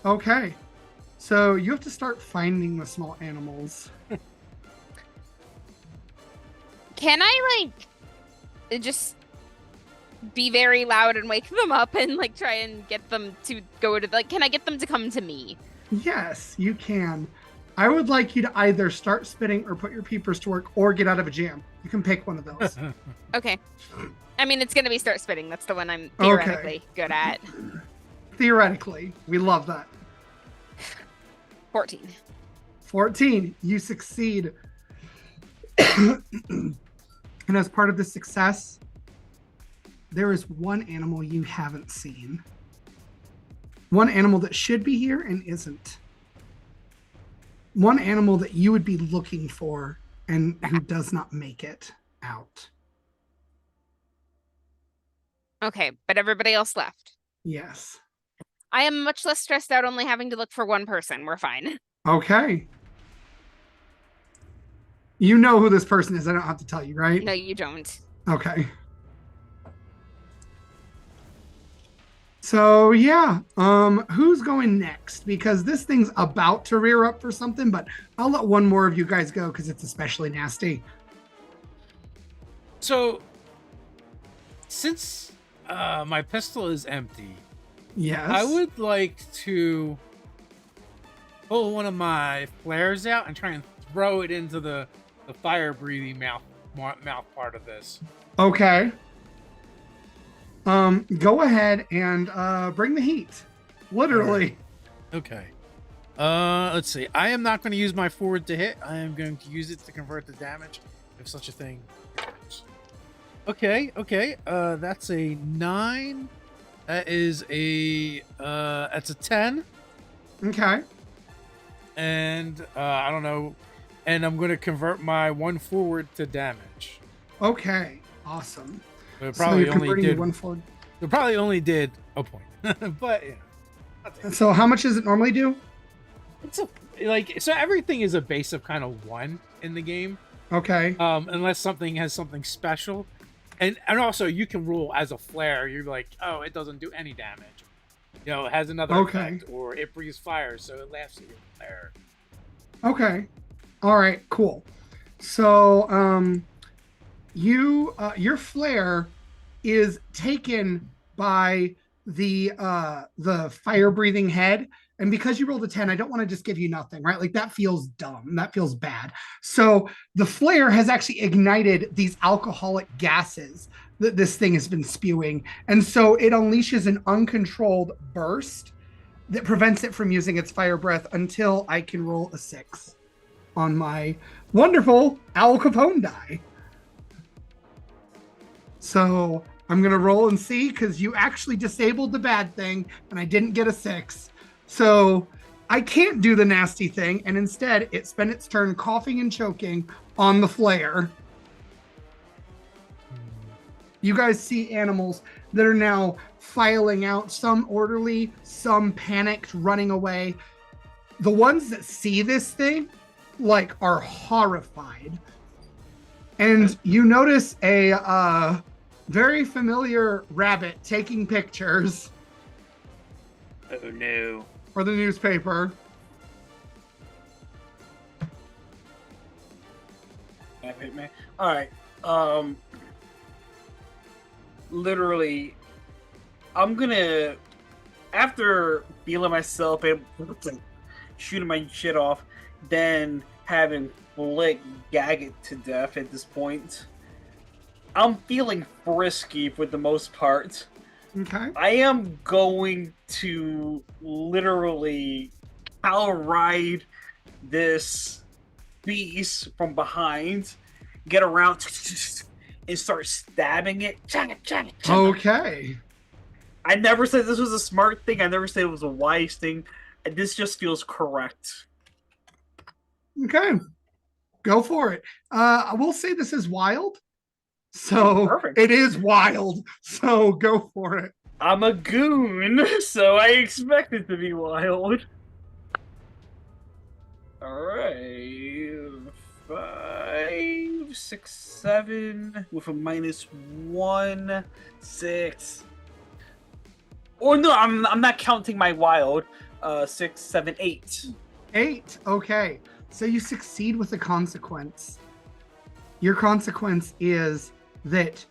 Okay. So you have to start finding the small animals. Can I, like, just be very loud and wake them up and, like, try and get them to go to, like, can I get them to come to me? Yes, you can. I would like you to either start spitting or put your peepers to work or get out of a jam. You can pick one of those. Okay. I mean, it's going to be start spitting. That's the one I'm theoretically good at. Theoretically. We love that. 14. 14. You succeed. And as part of the success, there is one animal you haven't seen. One animal that should be here and isn't. One animal that you would be looking for and who does not make it out. Okay, but everybody else left. Yes. I am much less stressed out only having to look for one person. We're fine. Okay. You know who this person is. I don't have to tell you, right? No, you don't. Okay. So yeah, who's going next? Because this thing's about to rear up for something, but I'll let one more of you guys go because it's especially nasty. So, since my pistol is empty, yes, I would like to pull one of my flares out and try and throw it into the fire-breathing mouth part of this. Okay. Go ahead and bring the heat. Literally. Okay. Let's see. I am not going to use my forward to hit. I am going to use it to convert the damage, if such a thing. Okay. That's a 9. That is that's a 10. Okay. And I don't know. And I'm going to convert my 1 forward to damage. Okay. Awesome. It probably so only did a point. But yeah. So how much does it normally do? It's so everything is a base of kind of 1 in the game. Okay. Unless something has something special. And also you can rule as a flare, you're like, oh, it doesn't do any damage. You know, it has another effect, or it breathes fire, so it laughs at your flare. Okay. All right, cool. So your flare is taken by the fire breathing head, and because you rolled a 10, I don't want to just give you nothing, right? Like that feels dumb, that feels bad. So the flare has actually ignited these alcoholic gases that this thing has been spewing, and so it unleashes an uncontrolled burst that prevents it from using its fire breath until I can roll a 6 on my wonderful Al Capone die. So I'm going to roll and see, because you actually disabled the bad thing and I didn't get a 6. So I can't do the nasty thing, and instead it spent its turn coughing and choking on the flare. You guys see animals that are now filing out, some orderly, some panicked, running away. The ones that see this thing, like, are horrified. And you notice a very familiar rabbit taking pictures Oh no. for the newspaper. Man. All right. Literally, I'm gonna, after feeling myself and shooting my shit off, then having Flick gag it to death at this point. I'm feeling frisky for the most part. Okay. I am going to literally cow ride this beast from behind, get around and start stabbing it. Okay. I never said this was a smart thing. I never said it was a wise thing. This just feels correct. Okay. Go for it. I will say this is wild. So Perfect. it is wild. So go for it. I'm a goon, so I expect it to be wild. Alright. 5, 6, 7 with a -1, 6. Or no, I'm not counting my wild. 6, 7, 8. 8. Okay. So you succeed with a consequence. Your consequence is that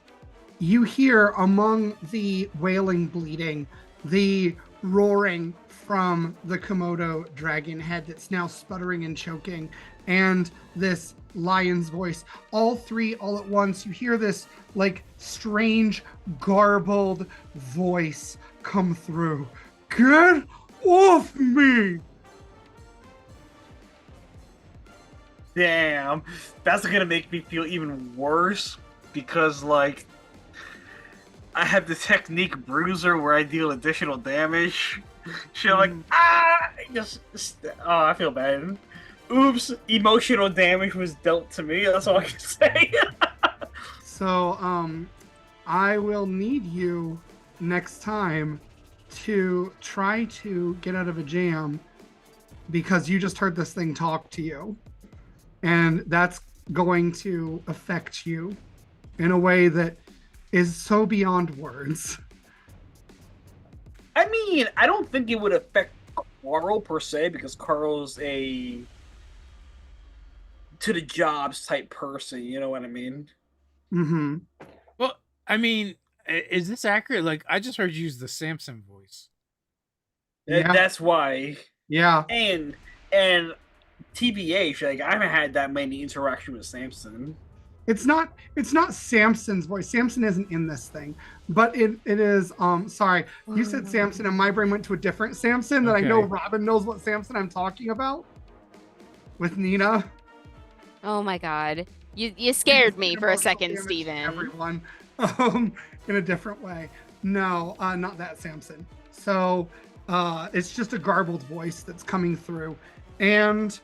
you hear among the wailing bleeding, the roaring from the Komodo dragon head that's now sputtering and choking, and this lion's voice. All three all at once. You hear this like strange, garbled voice come through. Get off me! Damn, that's gonna make me feel even worse because, like, I have the technique bruiser where I deal additional damage. Shit, like, I feel bad. Oops, emotional damage was dealt to me. That's all I can say. So, I will need you next time to try to get out of a jam because you just heard this thing talk to you. And that's going to affect you in a way that is so beyond words. I mean, I don't think it would affect Carl per se because Carl's a to the jobs type person. You know what I mean? Mm-hmm. Well, I mean, is this accurate? Like, I just heard you use the Samson voice. Yeah. That's why. Yeah. And TBH, like, I haven't had that many interactions with Samson. It's not Samson's voice. Samson isn't in this thing, but it is sorry, you said Samson and my brain went to a different Samson that I know Okay. Robin knows what Samson I'm talking about with Nina. Oh my god. You scared me for a Emotional second, damage to Steven. Everyone in a different way. No, not that Samson. So it's just a garbled voice that's coming through. And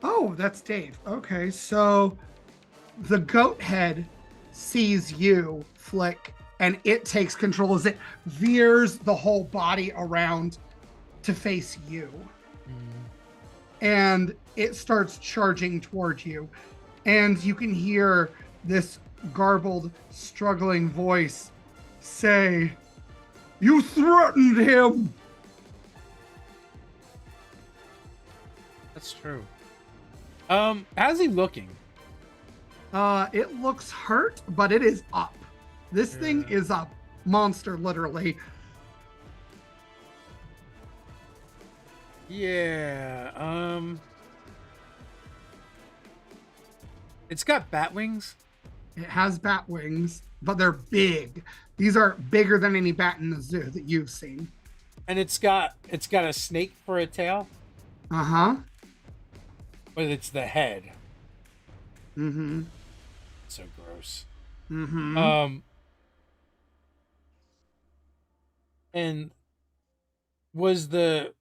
oh, that's Dave. Okay, so the goat head sees you, Flick, and it takes control as it veers the whole body around to face you. And it starts charging towards you. And you can hear this garbled, struggling voice say, "You threatened him!" That's true. How's he looking? It looks hurt, but it is up. This thing Yeah. is a monster, literally. Yeah. It's got bat wings. It has bat wings, but they're big. These are bigger than any bat in the zoo that you've seen. And it's got a snake for a tail, Uh-huh. but it's the head. Mm-hmm. So gross. Mm-hmm. And was the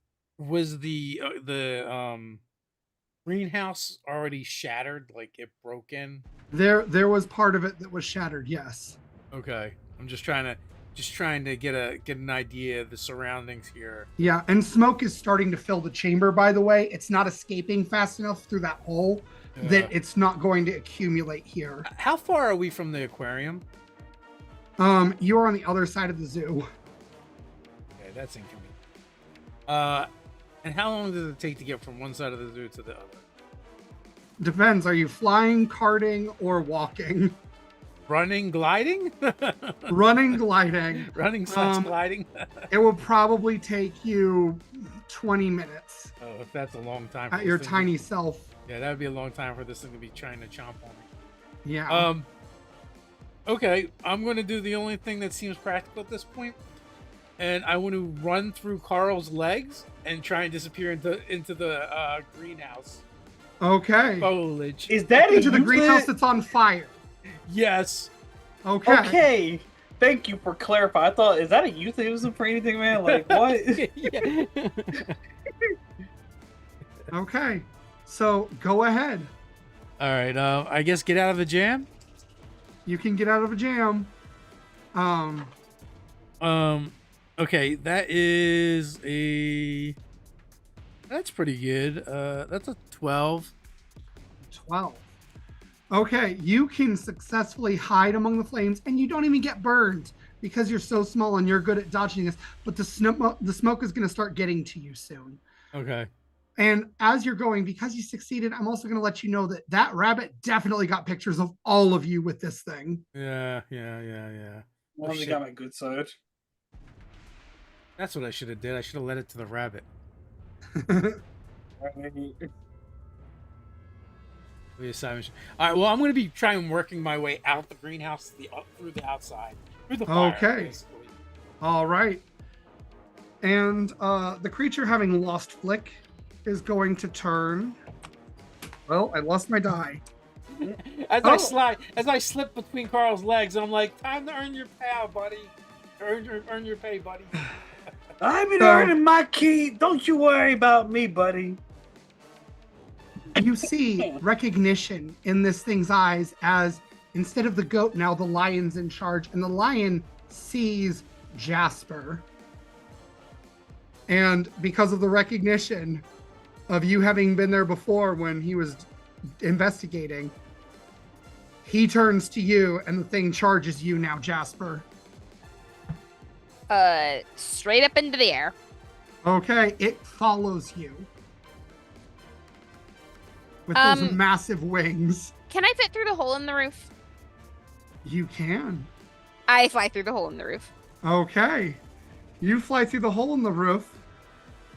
greenhouse already shattered? Like it broke in? There was part of it that was shattered, yes. Okay, I'm just trying to get an idea of the surroundings here. Yeah, and smoke is starting to fill the chamber, by the way. It's not escaping fast enough through that hole, that it's not going to accumulate here. How far are we from the aquarium? You're on the other side of the zoo. Okay, that's inconvenient. And how long does it take to get from one side of the zoo to the other? Depends. Are you flying, karting, or walking? Running, gliding? Running, gliding. Running / gliding? It will probably take you 20 minutes. Oh, if that's a long time. At your tiny self. Yeah, that would be a long time for this thing to be trying to chomp on me. Yeah. Okay, I'm going to do the only thing that seems practical at this point, and I want to run through Carl's legs and try and disappear into the greenhouse. Okay. Foliage. Is that Into the greenhouse that's on fire? Yes. Okay. Okay. Thank you for clarifying. I thought, is that a euphemism for anything, man? Like, what? Yeah. Okay. So go ahead. All right. I guess get out of the jam. You can get out of a jam. Okay, that's pretty good. That's a 12. 12. Okay, you can successfully hide among the flames, and you don't even get burned because you're so small and you're good at dodging this. But the smoke is going to start getting to you soon. Okay. And as you're going, because you succeeded, I'm also going to let you know that that rabbit definitely got pictures of all of you with this thing. Yeah. I only got my good side. That's what I should have did. I should have led it to the rabbit. All right. Well, I'm going to be trying working my way out the greenhouse through the outside, through the fire. Okay. Basically. All right. And the creature, having lost Flick, is going to turn. Well, I lost my die. As I slip between Carl's legs, and I'm like, time to earn your pay, buddy. Earn your pay, buddy. I've been earning my key. Don't you worry about me, buddy. You see recognition in this thing's eyes as instead of the goat, now the lion's in charge, and the lion sees Jasper. And because of the recognition of you having been there before when he was investigating, he turns to you and the thing charges you now, Jasper. Straight up into the air. Okay, it follows you. With those massive wings. Can I fit through the hole in the roof? You can. I fly through the hole in the roof. Okay. You fly through the hole in the roof,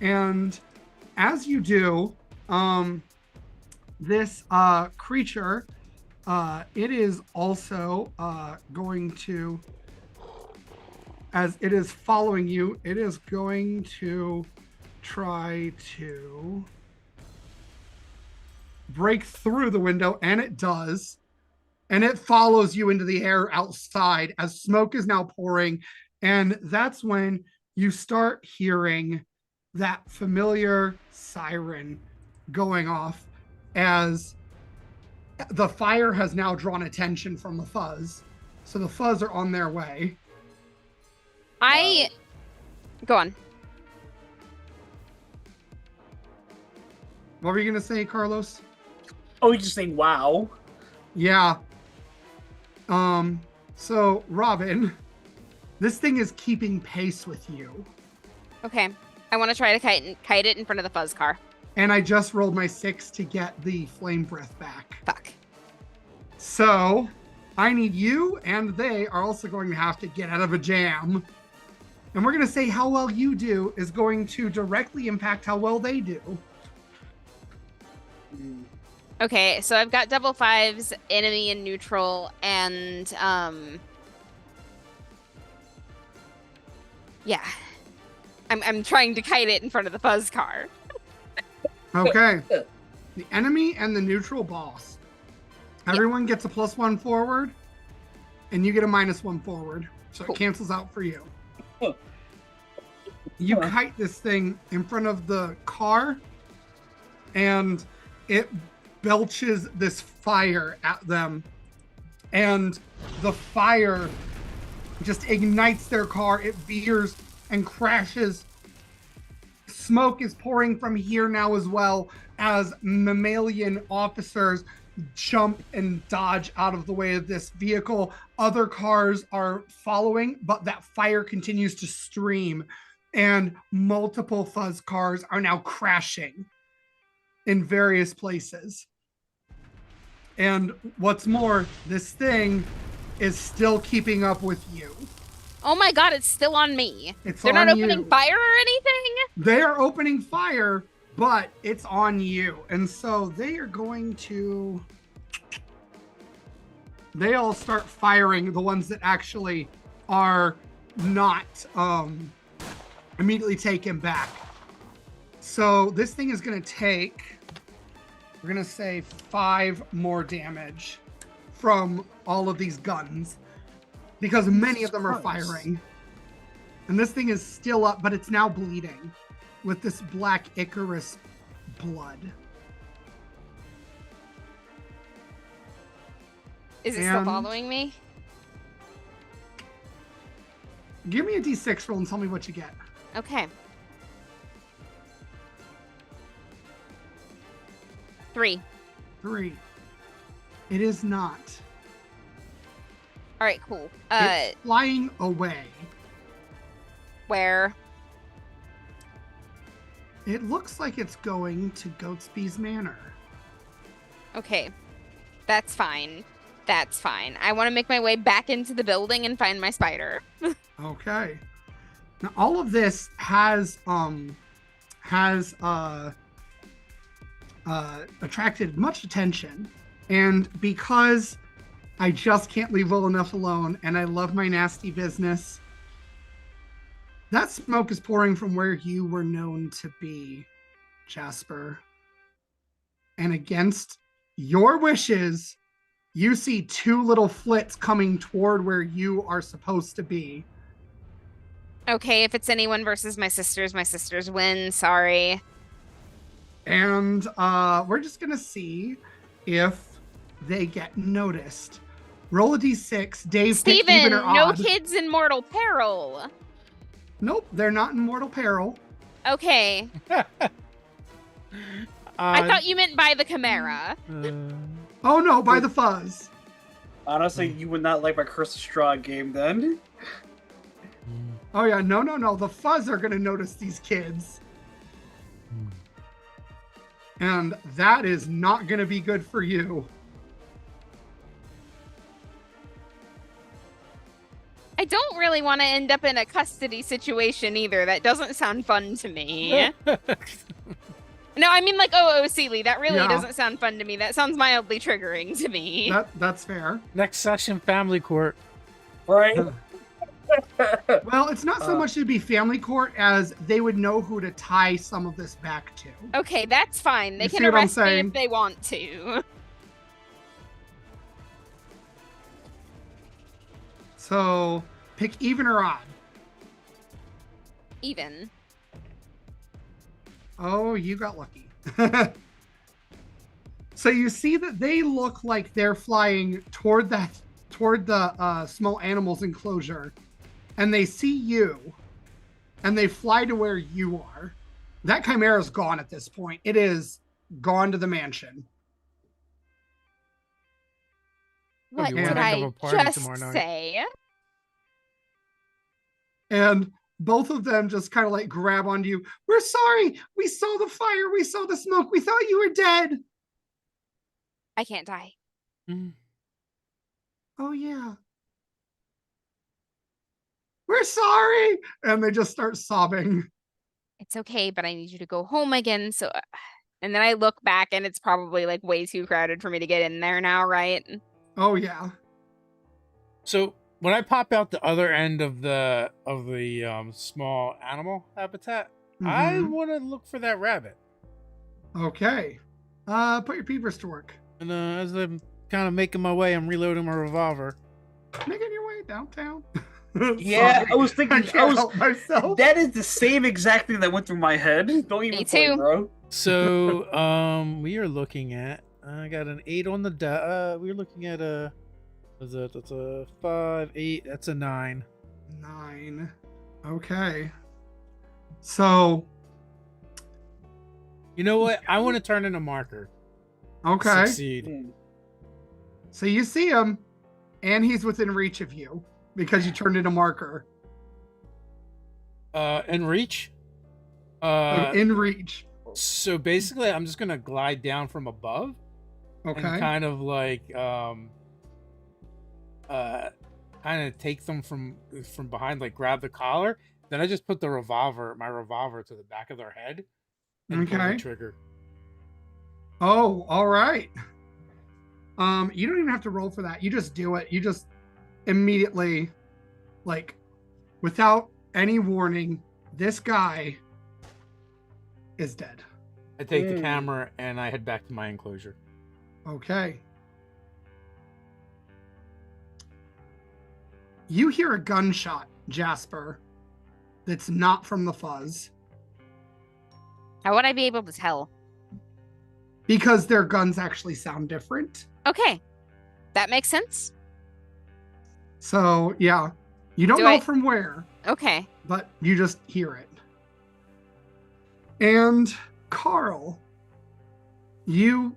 and as you do, this creature, it is also going to, as it is following you, it is going to try to break through the window, and it does. And it follows you into the air outside as smoke is now pouring. And that's when you start hearing that familiar siren going off as the fire has now drawn attention from the fuzz. So the fuzz are on their way. Go on. What were you going to say, Carlos? Oh, you're just saying wow. Yeah. So Robin, this thing is keeping pace with you. Okay. I want to try to kite it in front of the fuzz car. And I just rolled my 6 to get the flame breath back. Fuck. So I need you, and they are also going to have to get out of a jam. And we're going to say how well you do is going to directly impact how well they do. Okay, so I've got double 5s, enemy and neutral, and yeah. I'm trying to kite it in front of the fuzz car. Okay. The enemy and the neutral boss. Everyone gets a +1 forward, and you get a -1 forward. So Cool. it cancels out for you. You kite this thing in front of the car, and it belches this fire at them. And the fire just ignites their car. It veers and crashes. Smoke is pouring from here now as well as mammalian officers jump and dodge out of the way of this vehicle. Other cars are following, but that fire continues to stream, and multiple fuzz cars are now crashing in various places. And what's more, this thing is still keeping up with you. Oh my god, it's still on me. They're not opening fire or anything? They are opening fire, but it's on you. And so they are going to... They all start firing, the ones that actually are not immediately taken back. So this thing is going to take, we're going to say 5 more damage from all of these guns, because many of them are firing. And this thing is still up, but it's now bleeding with this black Icarus blood. Is it still following me? Give me a d6 roll and tell me what you get. Okay. 3. 3. It is not. All right, cool. It's flying away. Where? It looks like it's going to Goatsby's Manor. Okay. That's fine. That's fine. I want to make my way back into the building and find my spider. Okay. Now all of this has attracted much attention, and because I just can't leave well enough alone, and I love my nasty business, that smoke is pouring from where you were known to be, Jasper. And against your wishes, you see 2 little flits coming toward where you are supposed to be. Okay, if it's anyone versus my sisters win. Sorry. And we're just going to see if they get noticed. Roll a d6. Dave, pick even or Steven, no odd. kids in mortal peril. Nope, they're not in mortal peril. Okay. I thought you meant by the Chimera. Oh no, by the fuzz. Honestly, you would not like my Curse of Straw game then. Oh yeah, no. The fuzz are going to notice these kids. And that is not going to be good for you. I don't really want to end up in a custody situation either. That doesn't sound fun to me. No, I mean like OOC. That really doesn't sound fun to me. That sounds mildly triggering to me. That's fair. Next session, family court. Right? Well, it's not so much to be family court as they would know who to tie some of this back to. Okay, that's fine. They You can see what I'm arrest me saying? if they want to. So pick even or odd. Even. Oh, you got lucky. So you see that they look like they're flying toward the small animals enclosure, and they see you, and they fly to where you are. That Chimera's gone at this point. It is gone to the mansion. What You did wanna have I a party just tomorrow night. say? And both of them just kind of like grab onto you. We're sorry. We saw the fire. We saw the smoke. We thought you were dead. I can't die. Oh, yeah. We're sorry. And they just start sobbing. It's okay, but I need you to go home again. So, and then I look back, and it's probably like way too crowded for me to get in there now, right? Oh, yeah. So when I pop out the other end of the small animal habitat, I Mhm. want to look for that rabbit. Okay. Put your peepers to work. And as I'm kind of making my way, I'm reloading my revolver. Making your way downtown. Yeah, Sorry. I was thinking. I can't help myself. That is the same exact thing that went through my head. Don't even Me play, too. bro. So we are looking at. I got an 8 on the we're looking at a. That's a 5, 8. That's a 9. 9. Okay. So You know what? I want to turn in a marker. Okay. Succeed. So you see him, and he's within reach of you because you turned in a marker. In reach. In reach. So basically, I'm just gonna glide down from above and Okay. kind of like kind of take them from behind, like grab the collar. Then I just put my revolver to the back of their head and pull the Okay. trigger. Oh, all right. You don't even have to roll for that. You just do it. You just immediately, like, without any warning, this guy is dead. I take the camera and I head back to my enclosure. Okay. You hear a gunshot, Jasper, that's not from the fuzz. How would I be able to tell? Because their guns actually sound different. Okay. That makes sense. So, yeah. You don't know from where, Okay. but you just hear it. And Carl, you're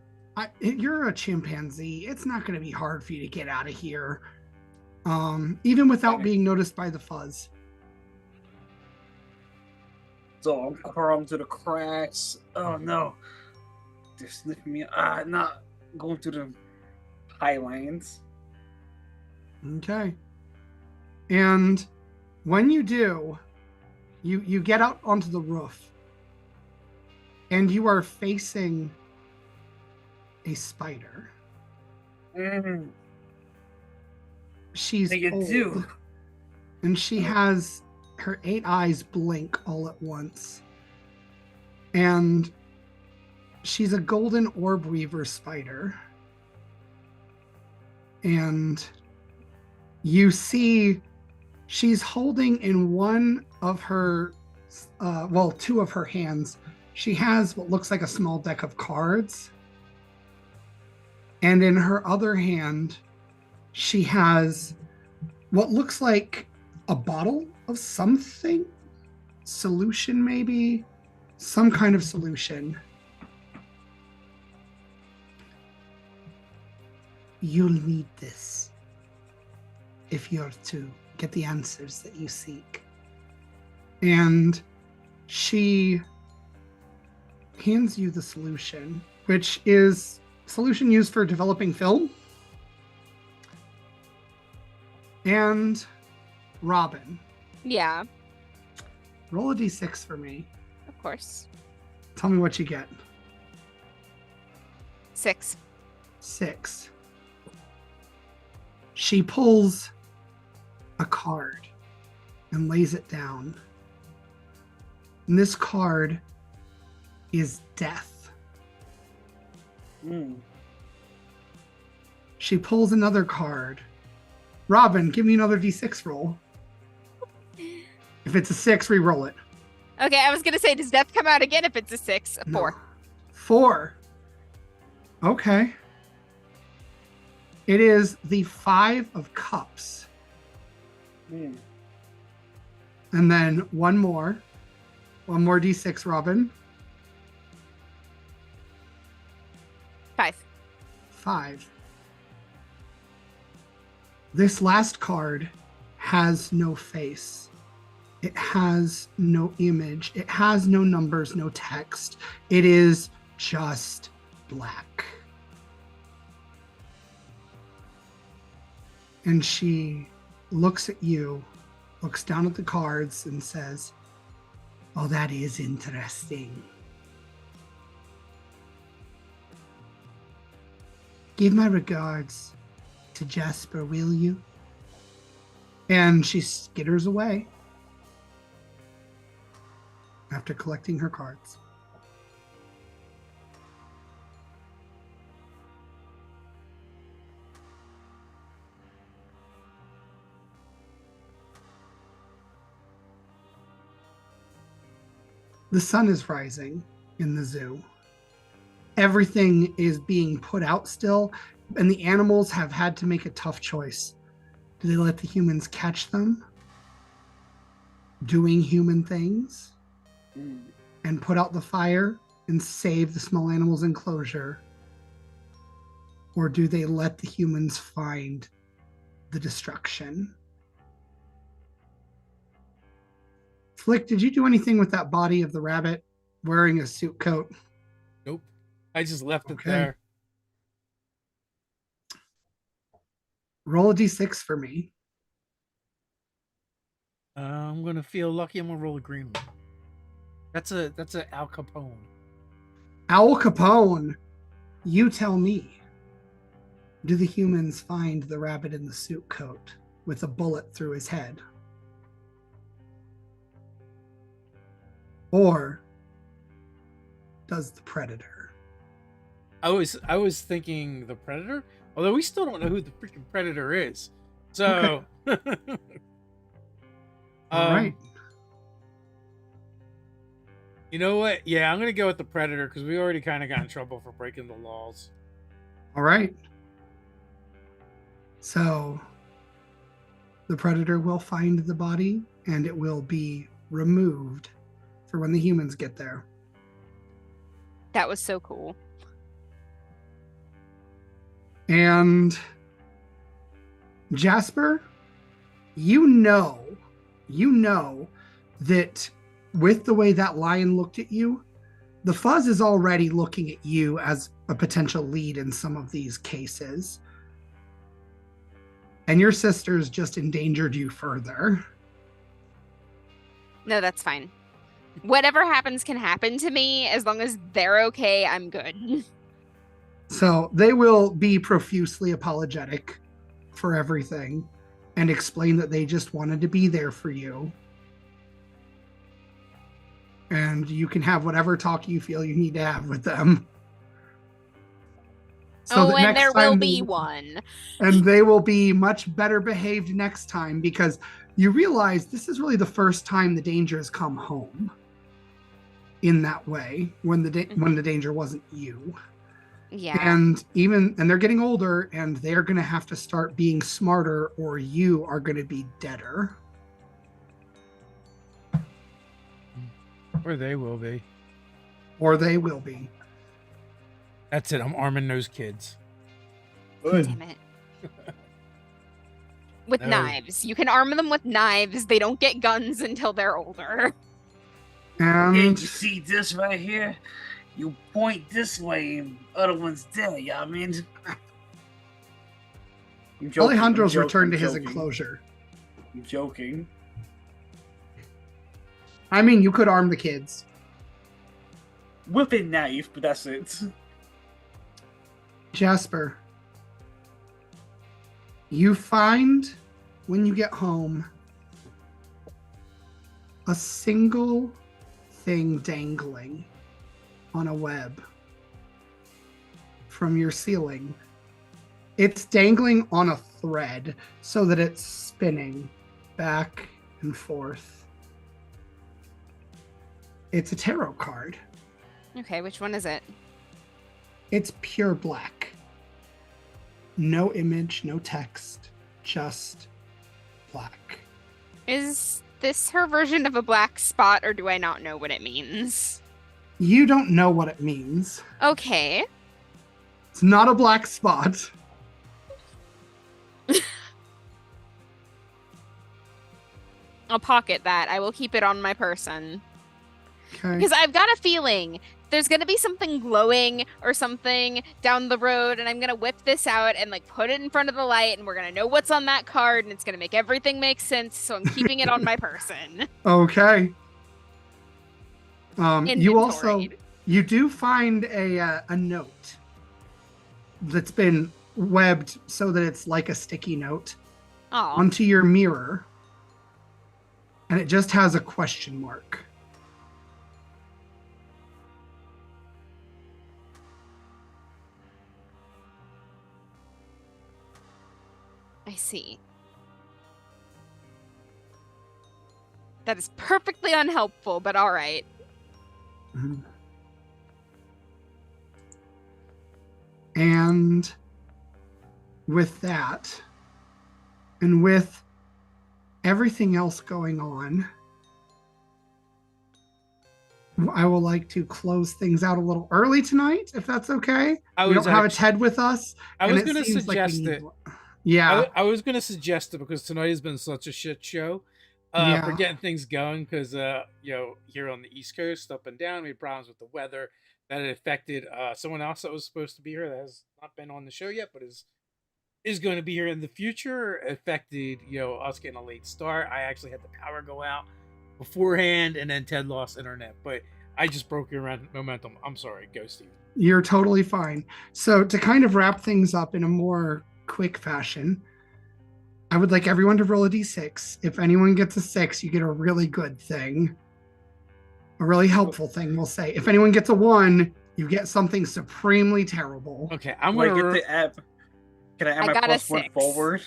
a chimpanzee. It's not going to be hard for you to get out of here, even without being noticed by the fuzz. So I'm crawling through the cracks. Oh no. They're sniffing me. Not going through the high lines. Okay. And when you do, you get out onto the roof, and you are facing a spider. She's old, and she has her 8 eyes blink all at once. And she's a golden orb weaver spider. And you see she's holding in one of her, two of her hands, she has what looks like a small deck of cards. And in her other hand, she has what looks like a bottle of something, solution maybe, some kind of solution. You'll need this if you're to get the answers that you seek. And she hands you the solution, which is solution used for developing film. And Robin. Yeah. Roll a d6 for me. Of course. Tell me what you get. 6. 6. She pulls a card and lays it down. And this card is death. She pulls another card. Robin, give me another d6 roll. If it's a 6, re-roll it. Okay, I was going to say, does death come out again if it's a 6? A 4. No. 4. Okay. It is the 5 of cups. And then one more d6, Robin. 5. 5. This last card has no face. It has no image. It has no numbers, no text. It is just black. And she looks at you, looks down at the cards, and says, "Oh, that is interesting. Give my regards to Jasper, will you?" And she skitters away after collecting her cards. The sun is rising in the zoo. Everything is being put out still, and the animals have had to make a tough choice. Do they let the humans catch them doing human things and put out the fire, and save the small animals' enclosure? Or do they let the humans find the destruction? Flick, did you do anything with that body of the rabbit wearing a suit coat? Nope. I just left it Okay. there. Roll a d6 for me. I'm gonna feel lucky. I'm gonna roll a green one. That's a Al Capone. Al Capone, you tell me. Do the humans find the rabbit in the suit coat with a bullet through his head? Or does the predator? I was thinking the Predator, although we still don't know who the freaking Predator is. So, All right. You know what? Yeah, I'm gonna go with the Predator because we already kind of got in trouble for breaking the laws. All right. So the predator will find the body and it will be removed for when the humans get there. That was so cool. And Jasper, you know that with the way that lion looked at you, the Fuzz is already looking at you as a potential lead in some of these cases. And your sisters just endangered you further. No, that's fine. Whatever happens can happen to me. As long as they're okay, I'm good. So they will be profusely apologetic for everything and explain that they just wanted to be there for you. And you can have whatever talk you feel you need to have with them. So and there will be one. And they will be much better behaved next time because you realize this is really the first time the danger has come home in that way when the danger wasn't you. Yeah. And they're getting older and they're going to have to start being smarter or you are going to be deader. Or they will be. That's it. I'm arming those kids. Good. Damn it. With No. knives. You can arm them with knives. They don't get guns until they're older. Yeah, And you see this right here? You point this way, and other one's there. Yeah, I mean, Alejandro's returned to his enclosure. I'm joking. I mean, you could arm the kids. With a knife, but that's it. Jasper, you find when you get home a single thing dangling on a web from your ceiling. It's dangling on a thread so that it's spinning back and forth. It's a tarot card. Okay, which one is it? It's pure black. No image, no text, just black. Is this her version of a black spot, or do I not know what it means? You don't know what it means. Okay. It's not a black spot. I'll pocket that. I will keep it on my person. Okay. Because I've got a feeling there's going to be something glowing or something down the road, and I'm going to whip this out and like put it in front of the light, and we're going to know what's on that card, and it's going to make everything make sense, so I'm keeping it on my person. Okay. You also Inventoried. you do find a note that's been webbed so that it's like a sticky note Aw. onto your mirror, and it just has a question mark. I see. That is perfectly unhelpful, but all right. Mhm. And with that, and with everything else going on, I will like to close things out a little early tonight, if that's okay. I We was don't have a act- Ted with us, I and was it gonna seems like we suggest need it. one. Yeah, I was gonna suggest it because tonight has been such a shit show for yeah. getting things going. Because here on the East Coast, up and down, we had problems with the weather that had affected someone else that was supposed to be here that has not been on the show yet, but is going to be here in the future. Affected us getting a late start. I actually had the power go out beforehand, and then Ted lost internet, but I just broke your momentum. I'm sorry, go Steve. You're totally fine. So, to kind of wrap things up in a more quick fashion, I would like everyone to roll a d6. If anyone gets a 6, you get a really good thing, a really helpful thing, we'll say. If anyone gets a 1, you get something supremely terrible. Okay, I'm Do I gonna. get to add? Can I add I my got a plus one 6. forward?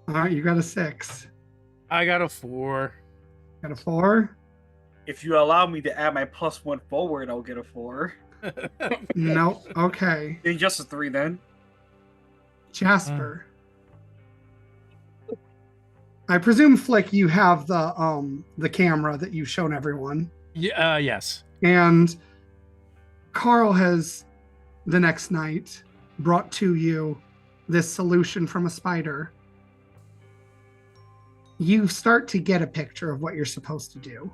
All right, you got a 6. I got a 4. Got a 4? If you allow me to add my plus one forward, I'll get a 4. Nope. Okay. Then just a 3 then. Jasper. I presume, Flick, you have the camera that you've shown everyone. Yeah. Yes. And Carl has, the next night, brought to you this solution from a spider. You start to get a picture of what you're supposed to do.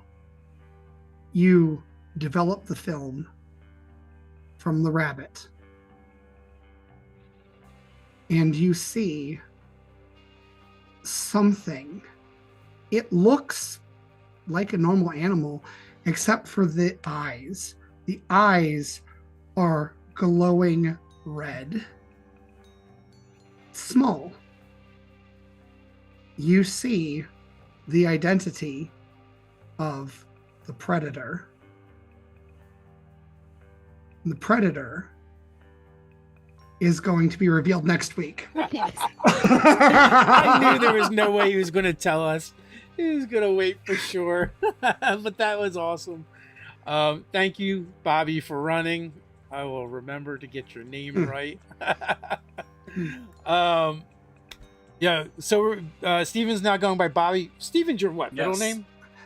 You develop the film from the rabbit. And you see something. It looks like a normal animal, except for the eyes. The eyes are glowing red. Small. You see the identity of the predator. The predator is going to be revealed next week. I knew there was no way he was going to tell us. He was going to wait for sure. But that was awesome. Thank you, Bobby, for running. I will remember to get your name right. Yeah, so Steven's now going by Bobby. Steven's your what, middle Yes. name?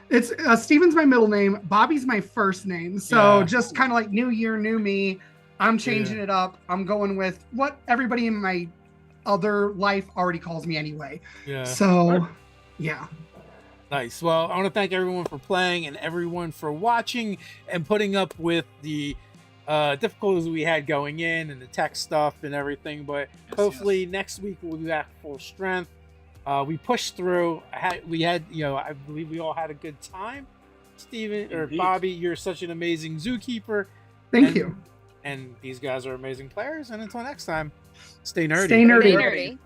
It's Steven's my middle name. Bobby's my first name. So Yeah. just kind of like new year, new me. I'm changing it up. I'm going with what everybody in my other life already calls me anyway. Yeah. So, yeah. Nice. Well, I want to thank everyone for playing and everyone for watching and putting up with the difficulties we had going in and the tech stuff and everything. But hopefully next week we'll be back full strength. We pushed through. I believe we all had a good time. Steven or Indeed. Bobby, you're such an amazing zookeeper. Thank you. And these guys are amazing players. And until next time, stay nerdy. Stay nerdy. Stay nerdy.